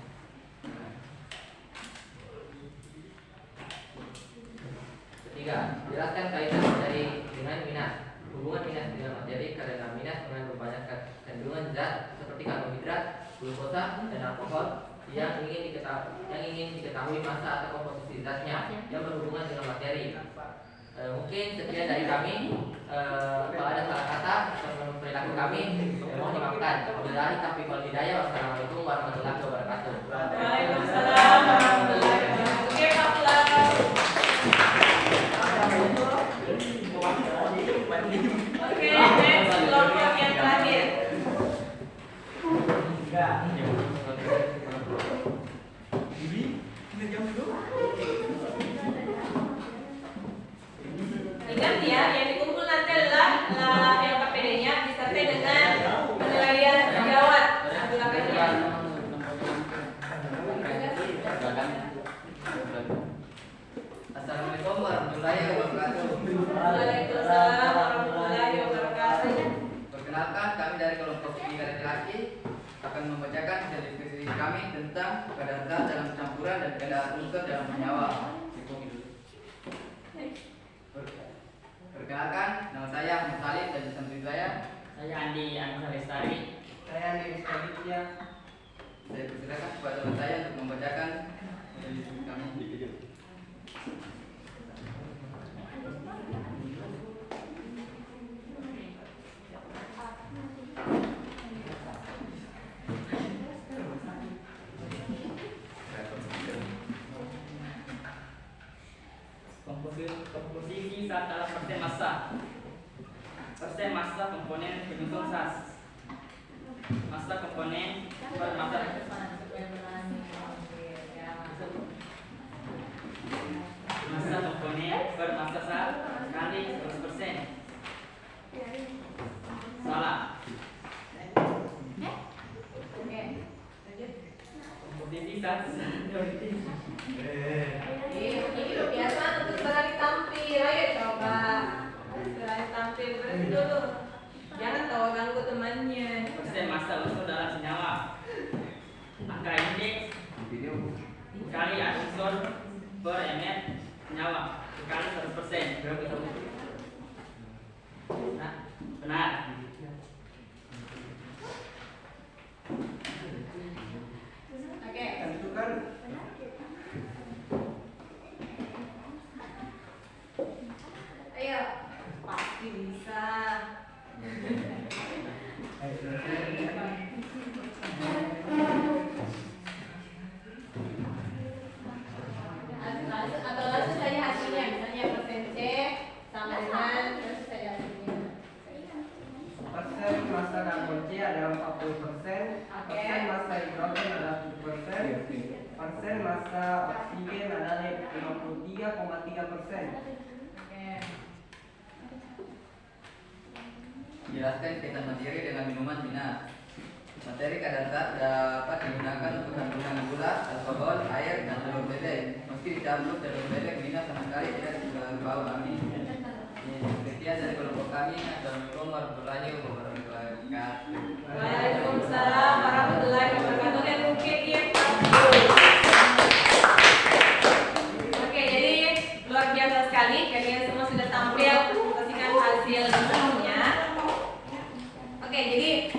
Ketiga, jelaskan kaitan materi dengan minat. Hubungan minat dengan materi karena minat mengandung banyak kandungan zat seperti karbohidrat, glukosa, dan alkohol yang ingin diketahui massa atau komposisi zatnya yang berhubungan dengan materi. Mungkin sekian dari kami. Kalau ada salah kata atau perilaku kami, mohon dimaafkan. Wabillahi taufiq wal hidayah. Wassalamualaikum warahmatullahi wabarakatuh. Waalaikumsalam warahmatullahi wabarakatuh. Oke, Pak Pulang. Oke, next kelompok yang terakhir. Ingat ya, yang dikumpul nanti adalah LKPD-nya disertai dengan penilaian sejawat. Silakan. Assalamualaikum warahmatullahi wabarakatuh. Waalaikumsalam warahmatullahi wabarakatuh. Perkenalkan, kami dari kelompok 3 laki-laki akan membacakan hasil diskusi diskusi kami tentang kadar zat dalam campuran dan kadar unsur dalam senyawa. Perkenalkan, nama saya Ahmad Salim dan samping saya Andi Ansa Lestari. Saya Andi Rizky. Saya persilakan kepada teman saya untuk membacakan diskusi kami di video. Komposisi zat dalam persen massa komponen penyusun zat, massa komponen per massa komponen per massa zat kali 100%. Salah. Oke, lanjut. Komposisi zat Ini udah biasa untuk berani tampil, ayo coba berani tampil berarti dulu. Jangan tahu ganggu temannya. persen massa unsur dalam senyawa. Angka indeks kali unsur per ml senyawa dikali 100%. Nah, benar. Oke, Tentukan. ayo pasti bisa. Atau langsung saja hasilnya, misalnya persen C sama dengan langsung saja hasilnya. Persen massa karbon C adalah 40%, persen massa hidrogen adalah 7%, persen massa oksigen adalah 53,3%. Oke. Jelaskan kaitan materi dengan minuman bina. Materi kadar zat dapat digunakan untuk kandungan gula, alkohol, air, dan telur bebek. Meski dicampur telur bebek, bina sama sekali tidak berbau amin. Sekian dari kelompok kami. Assalamualaikum warahmatullahi wabarakatuh. Waalaikumsalam warahmatullahi wabarakatuh. Dan mungkin dia Oke, jadi luar biasa sekali. Kalian semua sudah tampil presentasikan hasil semuanya. Oke, jadi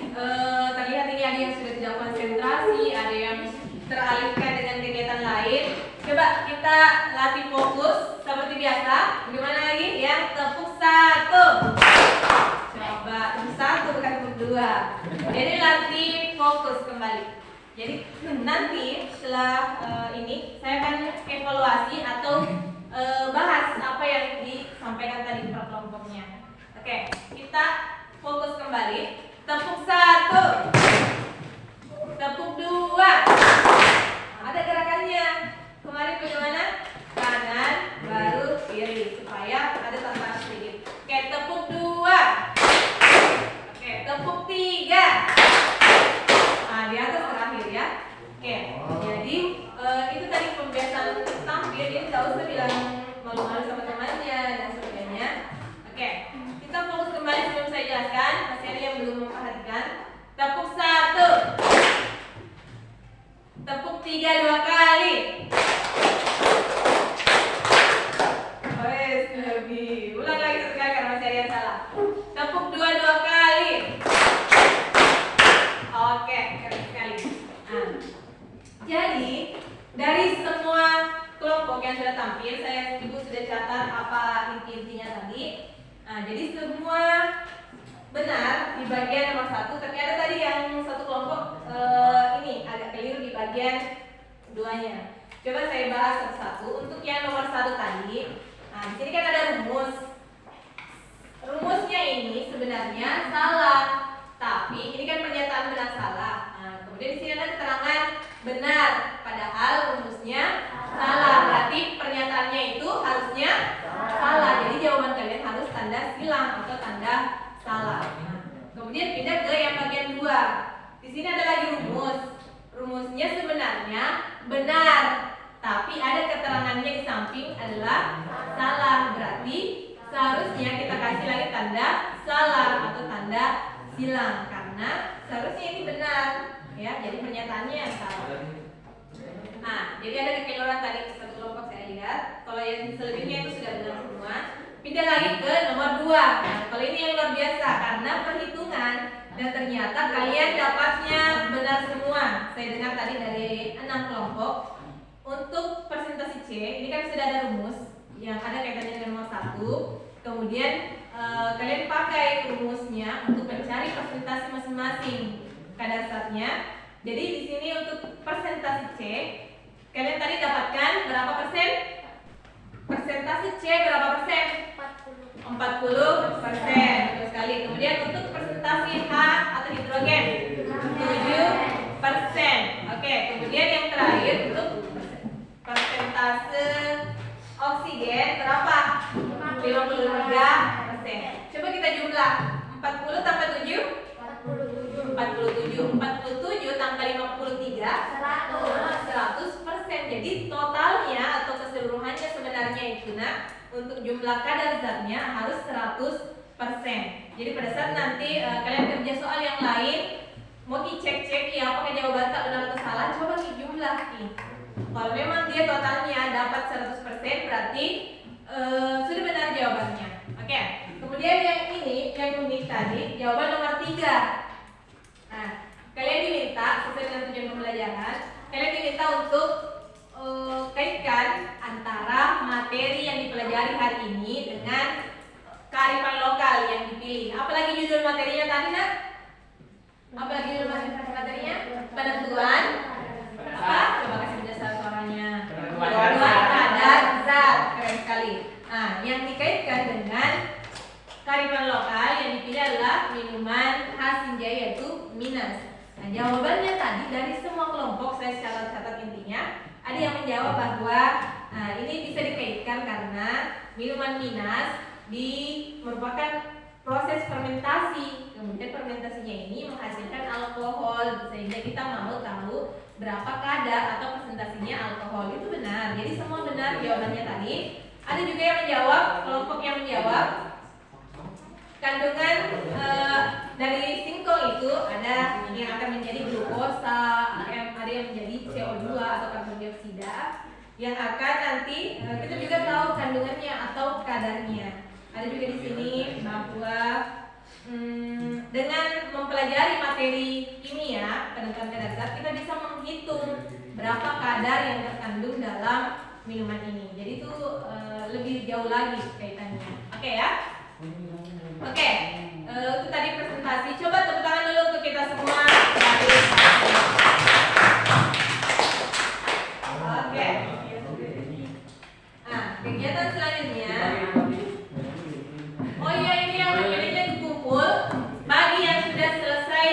terlihat ini ada yang sudah tidak konsentrasi, ada yang teralihkan dengan kegiatan lain. Coba kita latih fokus seperti biasa. Bagaimana lagi? Yang tepuk 1. Coba tepuk 1 bukan tepuk 2. Jadi latih fokus kembali. Jadi nanti setelah ini saya akan evaluasi atau bahas apa yang disampaikan tadi per kelompoknya. Oke, kita fokus kembali. Tepuk 1. Tepuk 2. Ada gerakannya. Kemarin bagaimana? Kanan baru kiri supaya ada tantangan sedikit. Oke, tepuk 2. Oke, tepuk 3. Nah, di atas terakhir ya. Oke, jadi itu tadi pembiasaan tampil, jadi tidak usah bilang malu-malu sama temannya dan sebagainya. Oke, kita fokus kembali sebelum saya jelaskan. Masih ada yang belum memperhatikan. Tepuk 1. Tepuk 3 2 kali. Wes, lebih. Ulang lagi sekali karena masih ada yang salah. Tepuk 2 2 kali. Oke, keren sekali. Nah, jadi dari semua kelompok yang sudah tampil, saya ibu sudah catat apa inti-intinya tadi. Nah, jadi semua benar di bagian nomor 1, tapi ada tadi yang satu kelompok ini agak keliru di bagian keduanya. Coba saya bahas satu-satu. Untuk yang nomor 1 tadi, nah di sini kan ada rumus. Rumusnya ini sebenarnya salah, tapi ini kan pernyataan benar salah. Nah, kemudian di sini ada keterangan benar, padahal rumusnya salah. Berarti pernyataannya itu harusnya salah. Jadi jawaban kalian harus tanda silang atau tanda salah. Kemudian pindah ke yang bagian 2. Di sini ada lagi rumus. Rumusnya sebenarnya benar, tapi ada keterangannya di samping adalah salah. Berarti seharusnya kita kasih lagi tanda salah atau tanda silang karena seharusnya ini benar. ya. Jadi pernyataannya yang salah. Nah, jadi ada kekeliruan tadi satu kelompok saya lihat. Kalau yang selebihnya itu sudah benar semua. Pindah lagi ke nomor 2. Nah, kalau ini yang luar biasa karena perhitungan dan ternyata kalian dapatnya benar semua. Saya dengar tadi dari 6 kelompok. Untuk presentasi C, ini kan sudah ada rumus yang ada kaitannya dengan nomor 1. Kemudian kalian pakai rumusnya untuk mencari persentase masing-masing kadar zatnya. Jadi di sini untuk persentase C, kalian tadi dapatkan berapa persen? Persentase C berapa persen? 40%. Betul sekali. Kemudian untuk persentase H atau hidrogen 7%. Oke, kemudian yang terakhir untuk persentase oksigen berapa? 53%. Coba kita jumlah 40 tambah 7 47 tambah 53 100%. Jadi totalnya atau keseluruhannya sebenarnya itu untuk jumlah kadar zatnya harus 100%. Jadi pada saat nanti kalian kerja soal yang lain mau dicek-cek ya apakah jawaban tak benar atau salah, coba dijumlah nih. Kalau memang dia totalnya dapat 100% berarti sudah benar jawabannya. Oke. Kemudian yang ini yang unik tadi jawaban nomor 3. Nah, kalian diminta sesuai dengan tujuan pembelajaran, kalian diminta untuk kaitkan antara materi yang dipelajari hari ini dengan kearifan lokal yang dipilih. Apalagi judul materinya tadi, Nak? Apalagi judul materinya? Penentuan apa? Coba kasih jasa suaranya. Penentuan kadar zat. Keren sekali. Nah, yang dikaitkan dengan kearifan lokal yang dipilih adalah minuman khas Sinjai yaitu Minas. Nah, jawabannya tadi dari semua kelompok saya catat intinya ada yang menjawab bahwa ini bisa dikaitkan karena minuman Minas merupakan proses fermentasi. Kemudian fermentasinya ini menghasilkan alkohol sehingga kita mau tahu berapa kadar atau presentasinya alkohol. Itu benar. Jadi semua benar jawabannya tadi. Ada juga yang menjawab, kelompok yang menjawab kandungan dari singkong itu ada yang akan menjadi glukosa, ada yang menjadi CO2 atau karbon dioksida yang akan nanti kita juga tahu kandungannya atau kadarnya. Ada juga di sini bahwa dengan mempelajari materi kimia penentuan kadar zat kita bisa menghitung berapa kadar yang terkandung dalam minuman ini. Jadi itu lebih jauh lagi kaitannya. Oke ya? Oke, itu tadi presentasi. Coba tepuk tangan dulu untuk kita semua. Oke. Nah, kegiatan selanjutnya. Oh iya, ini yang materinya dikumpul bagi yang sudah selesai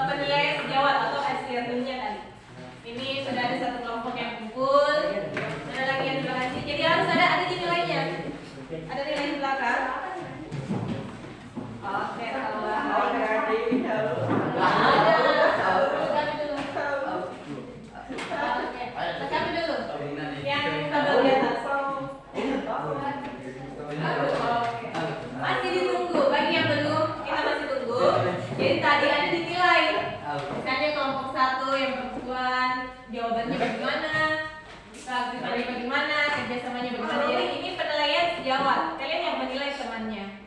penilaian sejawat atau SDR-nya tadi. Ini sudah ada satu kelompok yang kumpul. Ada lagi yang sudah kasih. Jadi harus ada di nilainya. Ada nilai di belakang. Oke, kami dulu. Yang tabel di atas. Masih ditunggu. Bagi yang belum, kita masih tunggu. Jadi tadi ada dinilai. Misalnya kelompok 1 yang perempuan, jawabannya bagaimana, keaktifannya bagaimana, kerjasamanya bagaimana. Jadi ini penilaian sejawat. Kalian yang menilai temannya.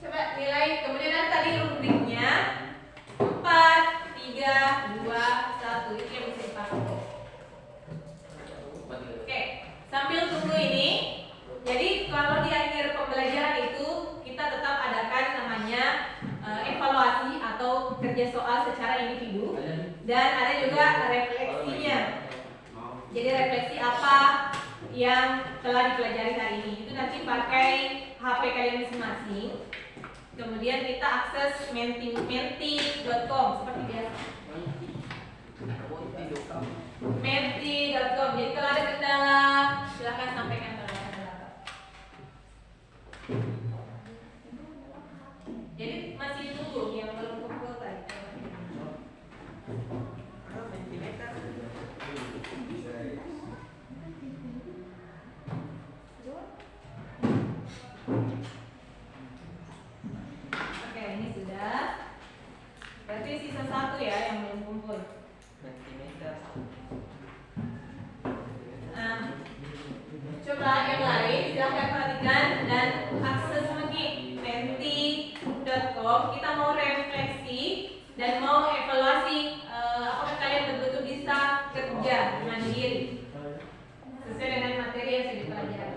Coba nilai, kemudian ada tadi rubriknya 4, 3, 2, 1. Itu yang bisa dipakai. Oke, sambil tunggu ini. Jadi kalau di akhir pembelajaran itu kita tetap adakan namanya evaluasi atau kerja soal secara individu dan ada juga refleksinya. Jadi refleksi apa yang telah dipelajari hari ini itu nanti pakai HP kalian masing-masing. Kemudian kita akses menti.com seperti biasa. Menti.com. Jadi kalau ada kendala silakan sampaikan ke belakang. Jadi masih tunggu yang belum kumpul tadi. Oke, ini sudah. Berarti sisa dan akses menti.com, kita mau refleksi dan mau evaluasi apakah kalian betul-betul bisa kerja mandiri sesuai dengan materi yang sudah dipelajari.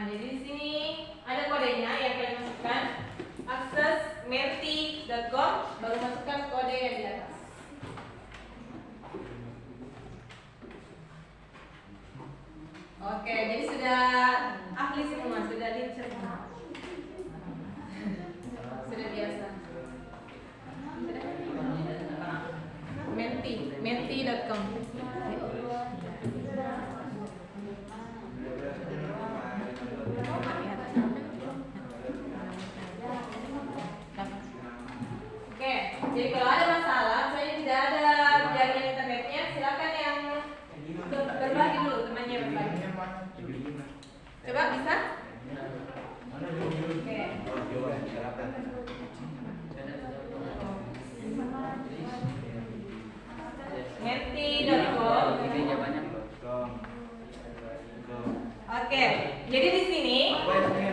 Jadi di sini ada kodenya yang kalian masukkan, akses menti.com, baru masukkan kode yang di atas. Oke, jadi sudah ahli semua, sudah lincah semua. Sudah biasa. Menti.com. Oke, jadi kalau ada masalah, misalnya tidak ada jaringan internetnya, silakan yang berbagi dulu, temannya berbagi. Coba bisa? Oke. Menti.com. Oke, jadi di sini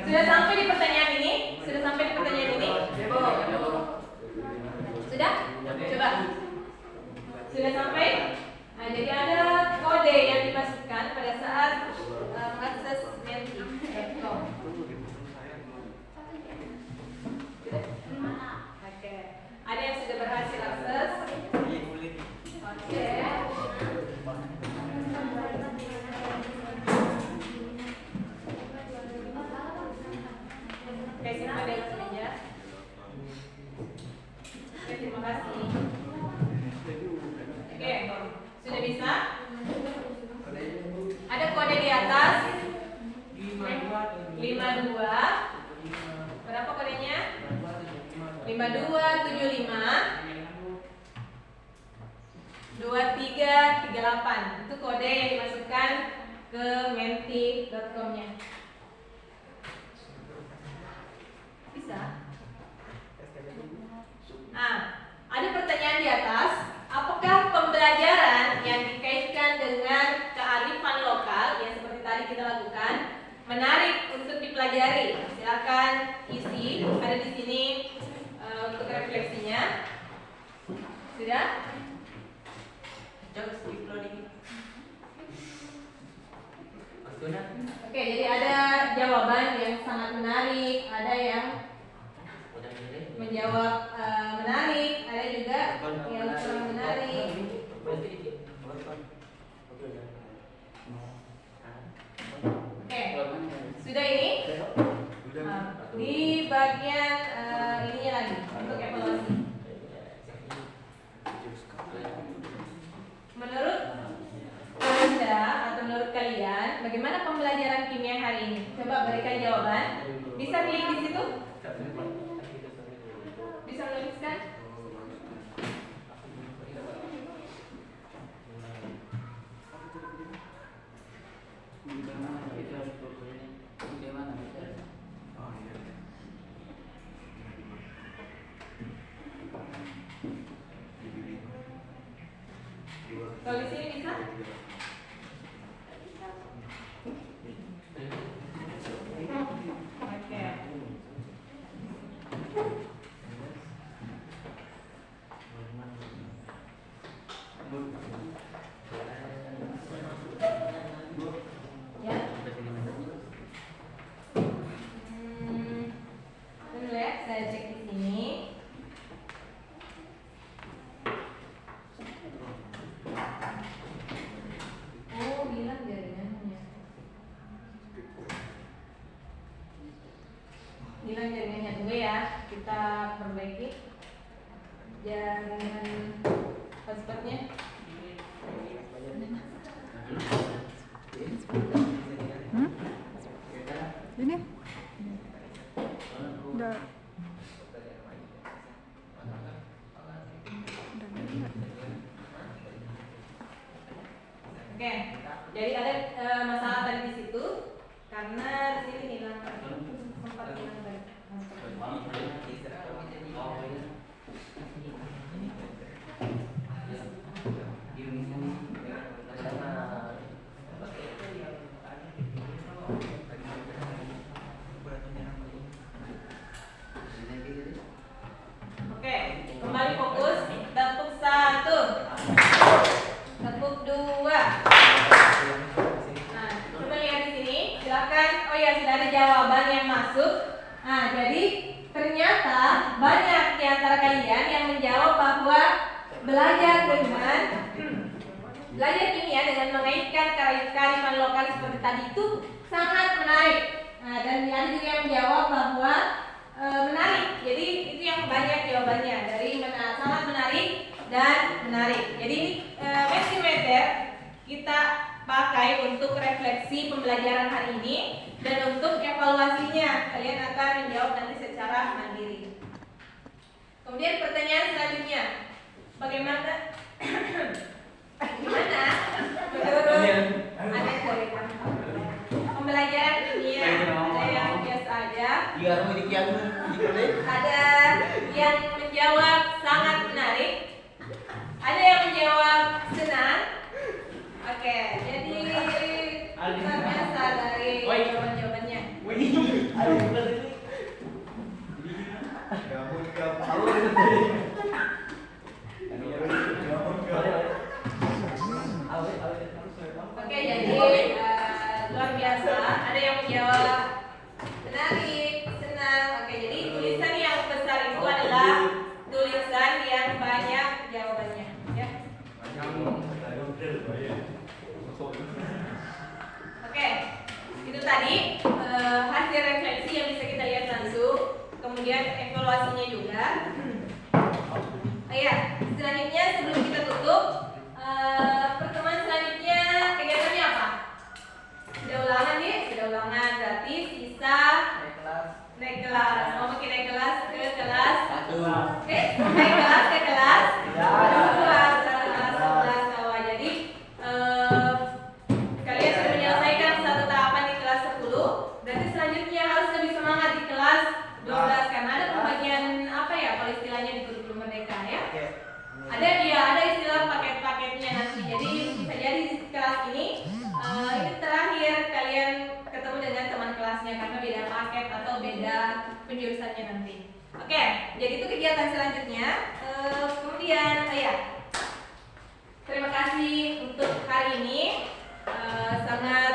sudah sampai di pertanyaan ini, sudah sampai di pertanyaan ini. Sudah? Coba. Sudah sampai? Nah, jadi ada kode yang dimasukkan pada saat mengakses menti.com. Oke. Ada yang sudah berhasil akses? Oke. Oke, simpan di atas meja. Oke, terima kasih. Oke, sudah bisa? Ada kode di atas 52. Berapa kodenya? 5275 2338. Itu kode yang dimasukkan ke menti.com-nya. Bisa? Nah, ada pertanyaan di atas. Apakah pembelajaran yang dikaitkan dengan kearifan lokal yang seperti tadi kita lakukan menarik untuk dipelajari? Silakan isi. Ada di sini untuk refleksinya. Sudah? Oke, jadi ada jawaban yang sangat menarik, ada yang menjawab menarik, ada juga yang kurang menarik. Oke, sudah ini? Di bagian ininya lagi untuk evaluasi. Menurut Anda atau menurut kalian, bagaimana pembelajaran kimia hari ini? Coba berikan jawaban. Bisa klik di situ? Bisa menuliskan? Kalau di sini bisa? Oke. Ya. Dulu ya, saya cek di sini. Oh, bilang jaringannya. Bilang jaringannya dulu ya, kita perbaiki jaringan hotspotnya. Ini udah Oke, jadi ada masalah tadi di situ karena di sini hilang sempat hilang tadi. masuk. Nah, jadi ternyata banyak di antara kalian yang menjawab bahwa belajar kimia dengan mengaitkan kearifan lokal seperti tadi itu sangat menarik. Nah, dan ada juga yang menjawab bahwa menarik. Jadi itu yang banyak jawabannya dari sangat menarik dan menarik. Jadi Mentimeter kita pakai untuk refleksi pembelajaran hari ini dan untuk evaluasinya kalian akan menjawab nanti secara mandiri. Kemudian pertanyaan selanjutnya, bagaimana menurut Anda dari pembelajaran kimia? Ada yang biasa aja, ada yang menjawab sangat menarik, ada yang menjawab senang. Oke, jadi luar biasa dari jawaban-jawabannya. Oke, jadi luar biasa. Ada yang menjawab menarik, senang. Oke, jadi tulisan yang besar itu adalah tulisan yang banyak jawabannya. Ya. Oke, itu tadi hasil refleksi yang bisa kita lihat langsung. Kemudian evaluasinya juga. Ya, selanjutnya sebelum kita tutup, pertemuan selanjutnya kegiatannya apa? Sudah ulangan nih, sudah ulangan berarti sisa naik kelas. Mau pakai naik kelas ke kelas 1. Naik kelas ke kelas 2. Jadi kalian sudah menyelesaikan satu tahapan di kelas 10. Berarti selanjutnya harus lebih semangat di kelas 12 karena ada pembagian apa ya kalau istilahnya di kurikulum merdeka ya. Ada istilah paket-paketnya nanti. Jadi bisa jadi di kelas ini terakhir kalian ketemu dengan teman kelasnya karena beda paket atau beda penjurusannya nanti. Oke, jadi itu kegiatan selanjutnya. Kemudian terima kasih untuk hari ini. Sangat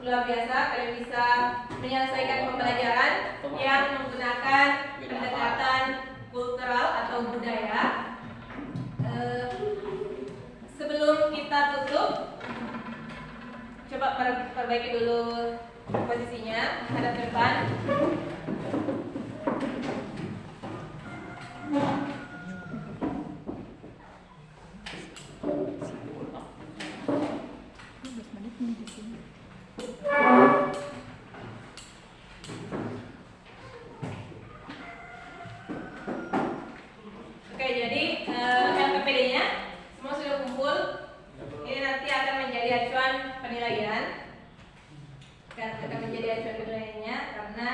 luar biasa kalian bisa menyelesaikan pembelajaran yang menggunakan pendekatan kultural atau budaya. Sebelum kita tutup, coba perbaiki dulu posisinya hadap depan. Oke, jadi LKPD-nya semua sudah kumpul. Ini nanti akan menjadi acuan penilaian. Akan menjadi acuan penilaiannya karena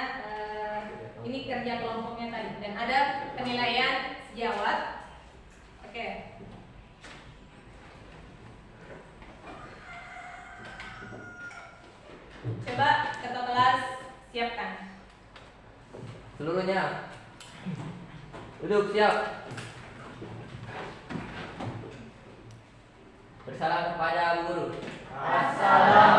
ini kerja kelompoknya tadi dan ada penilaian sejawat. Oke. Coba ketua kelas siapkan. Seluruhnya duduk siap. Bersalam kepada Bu Guru. Assalamualaikum.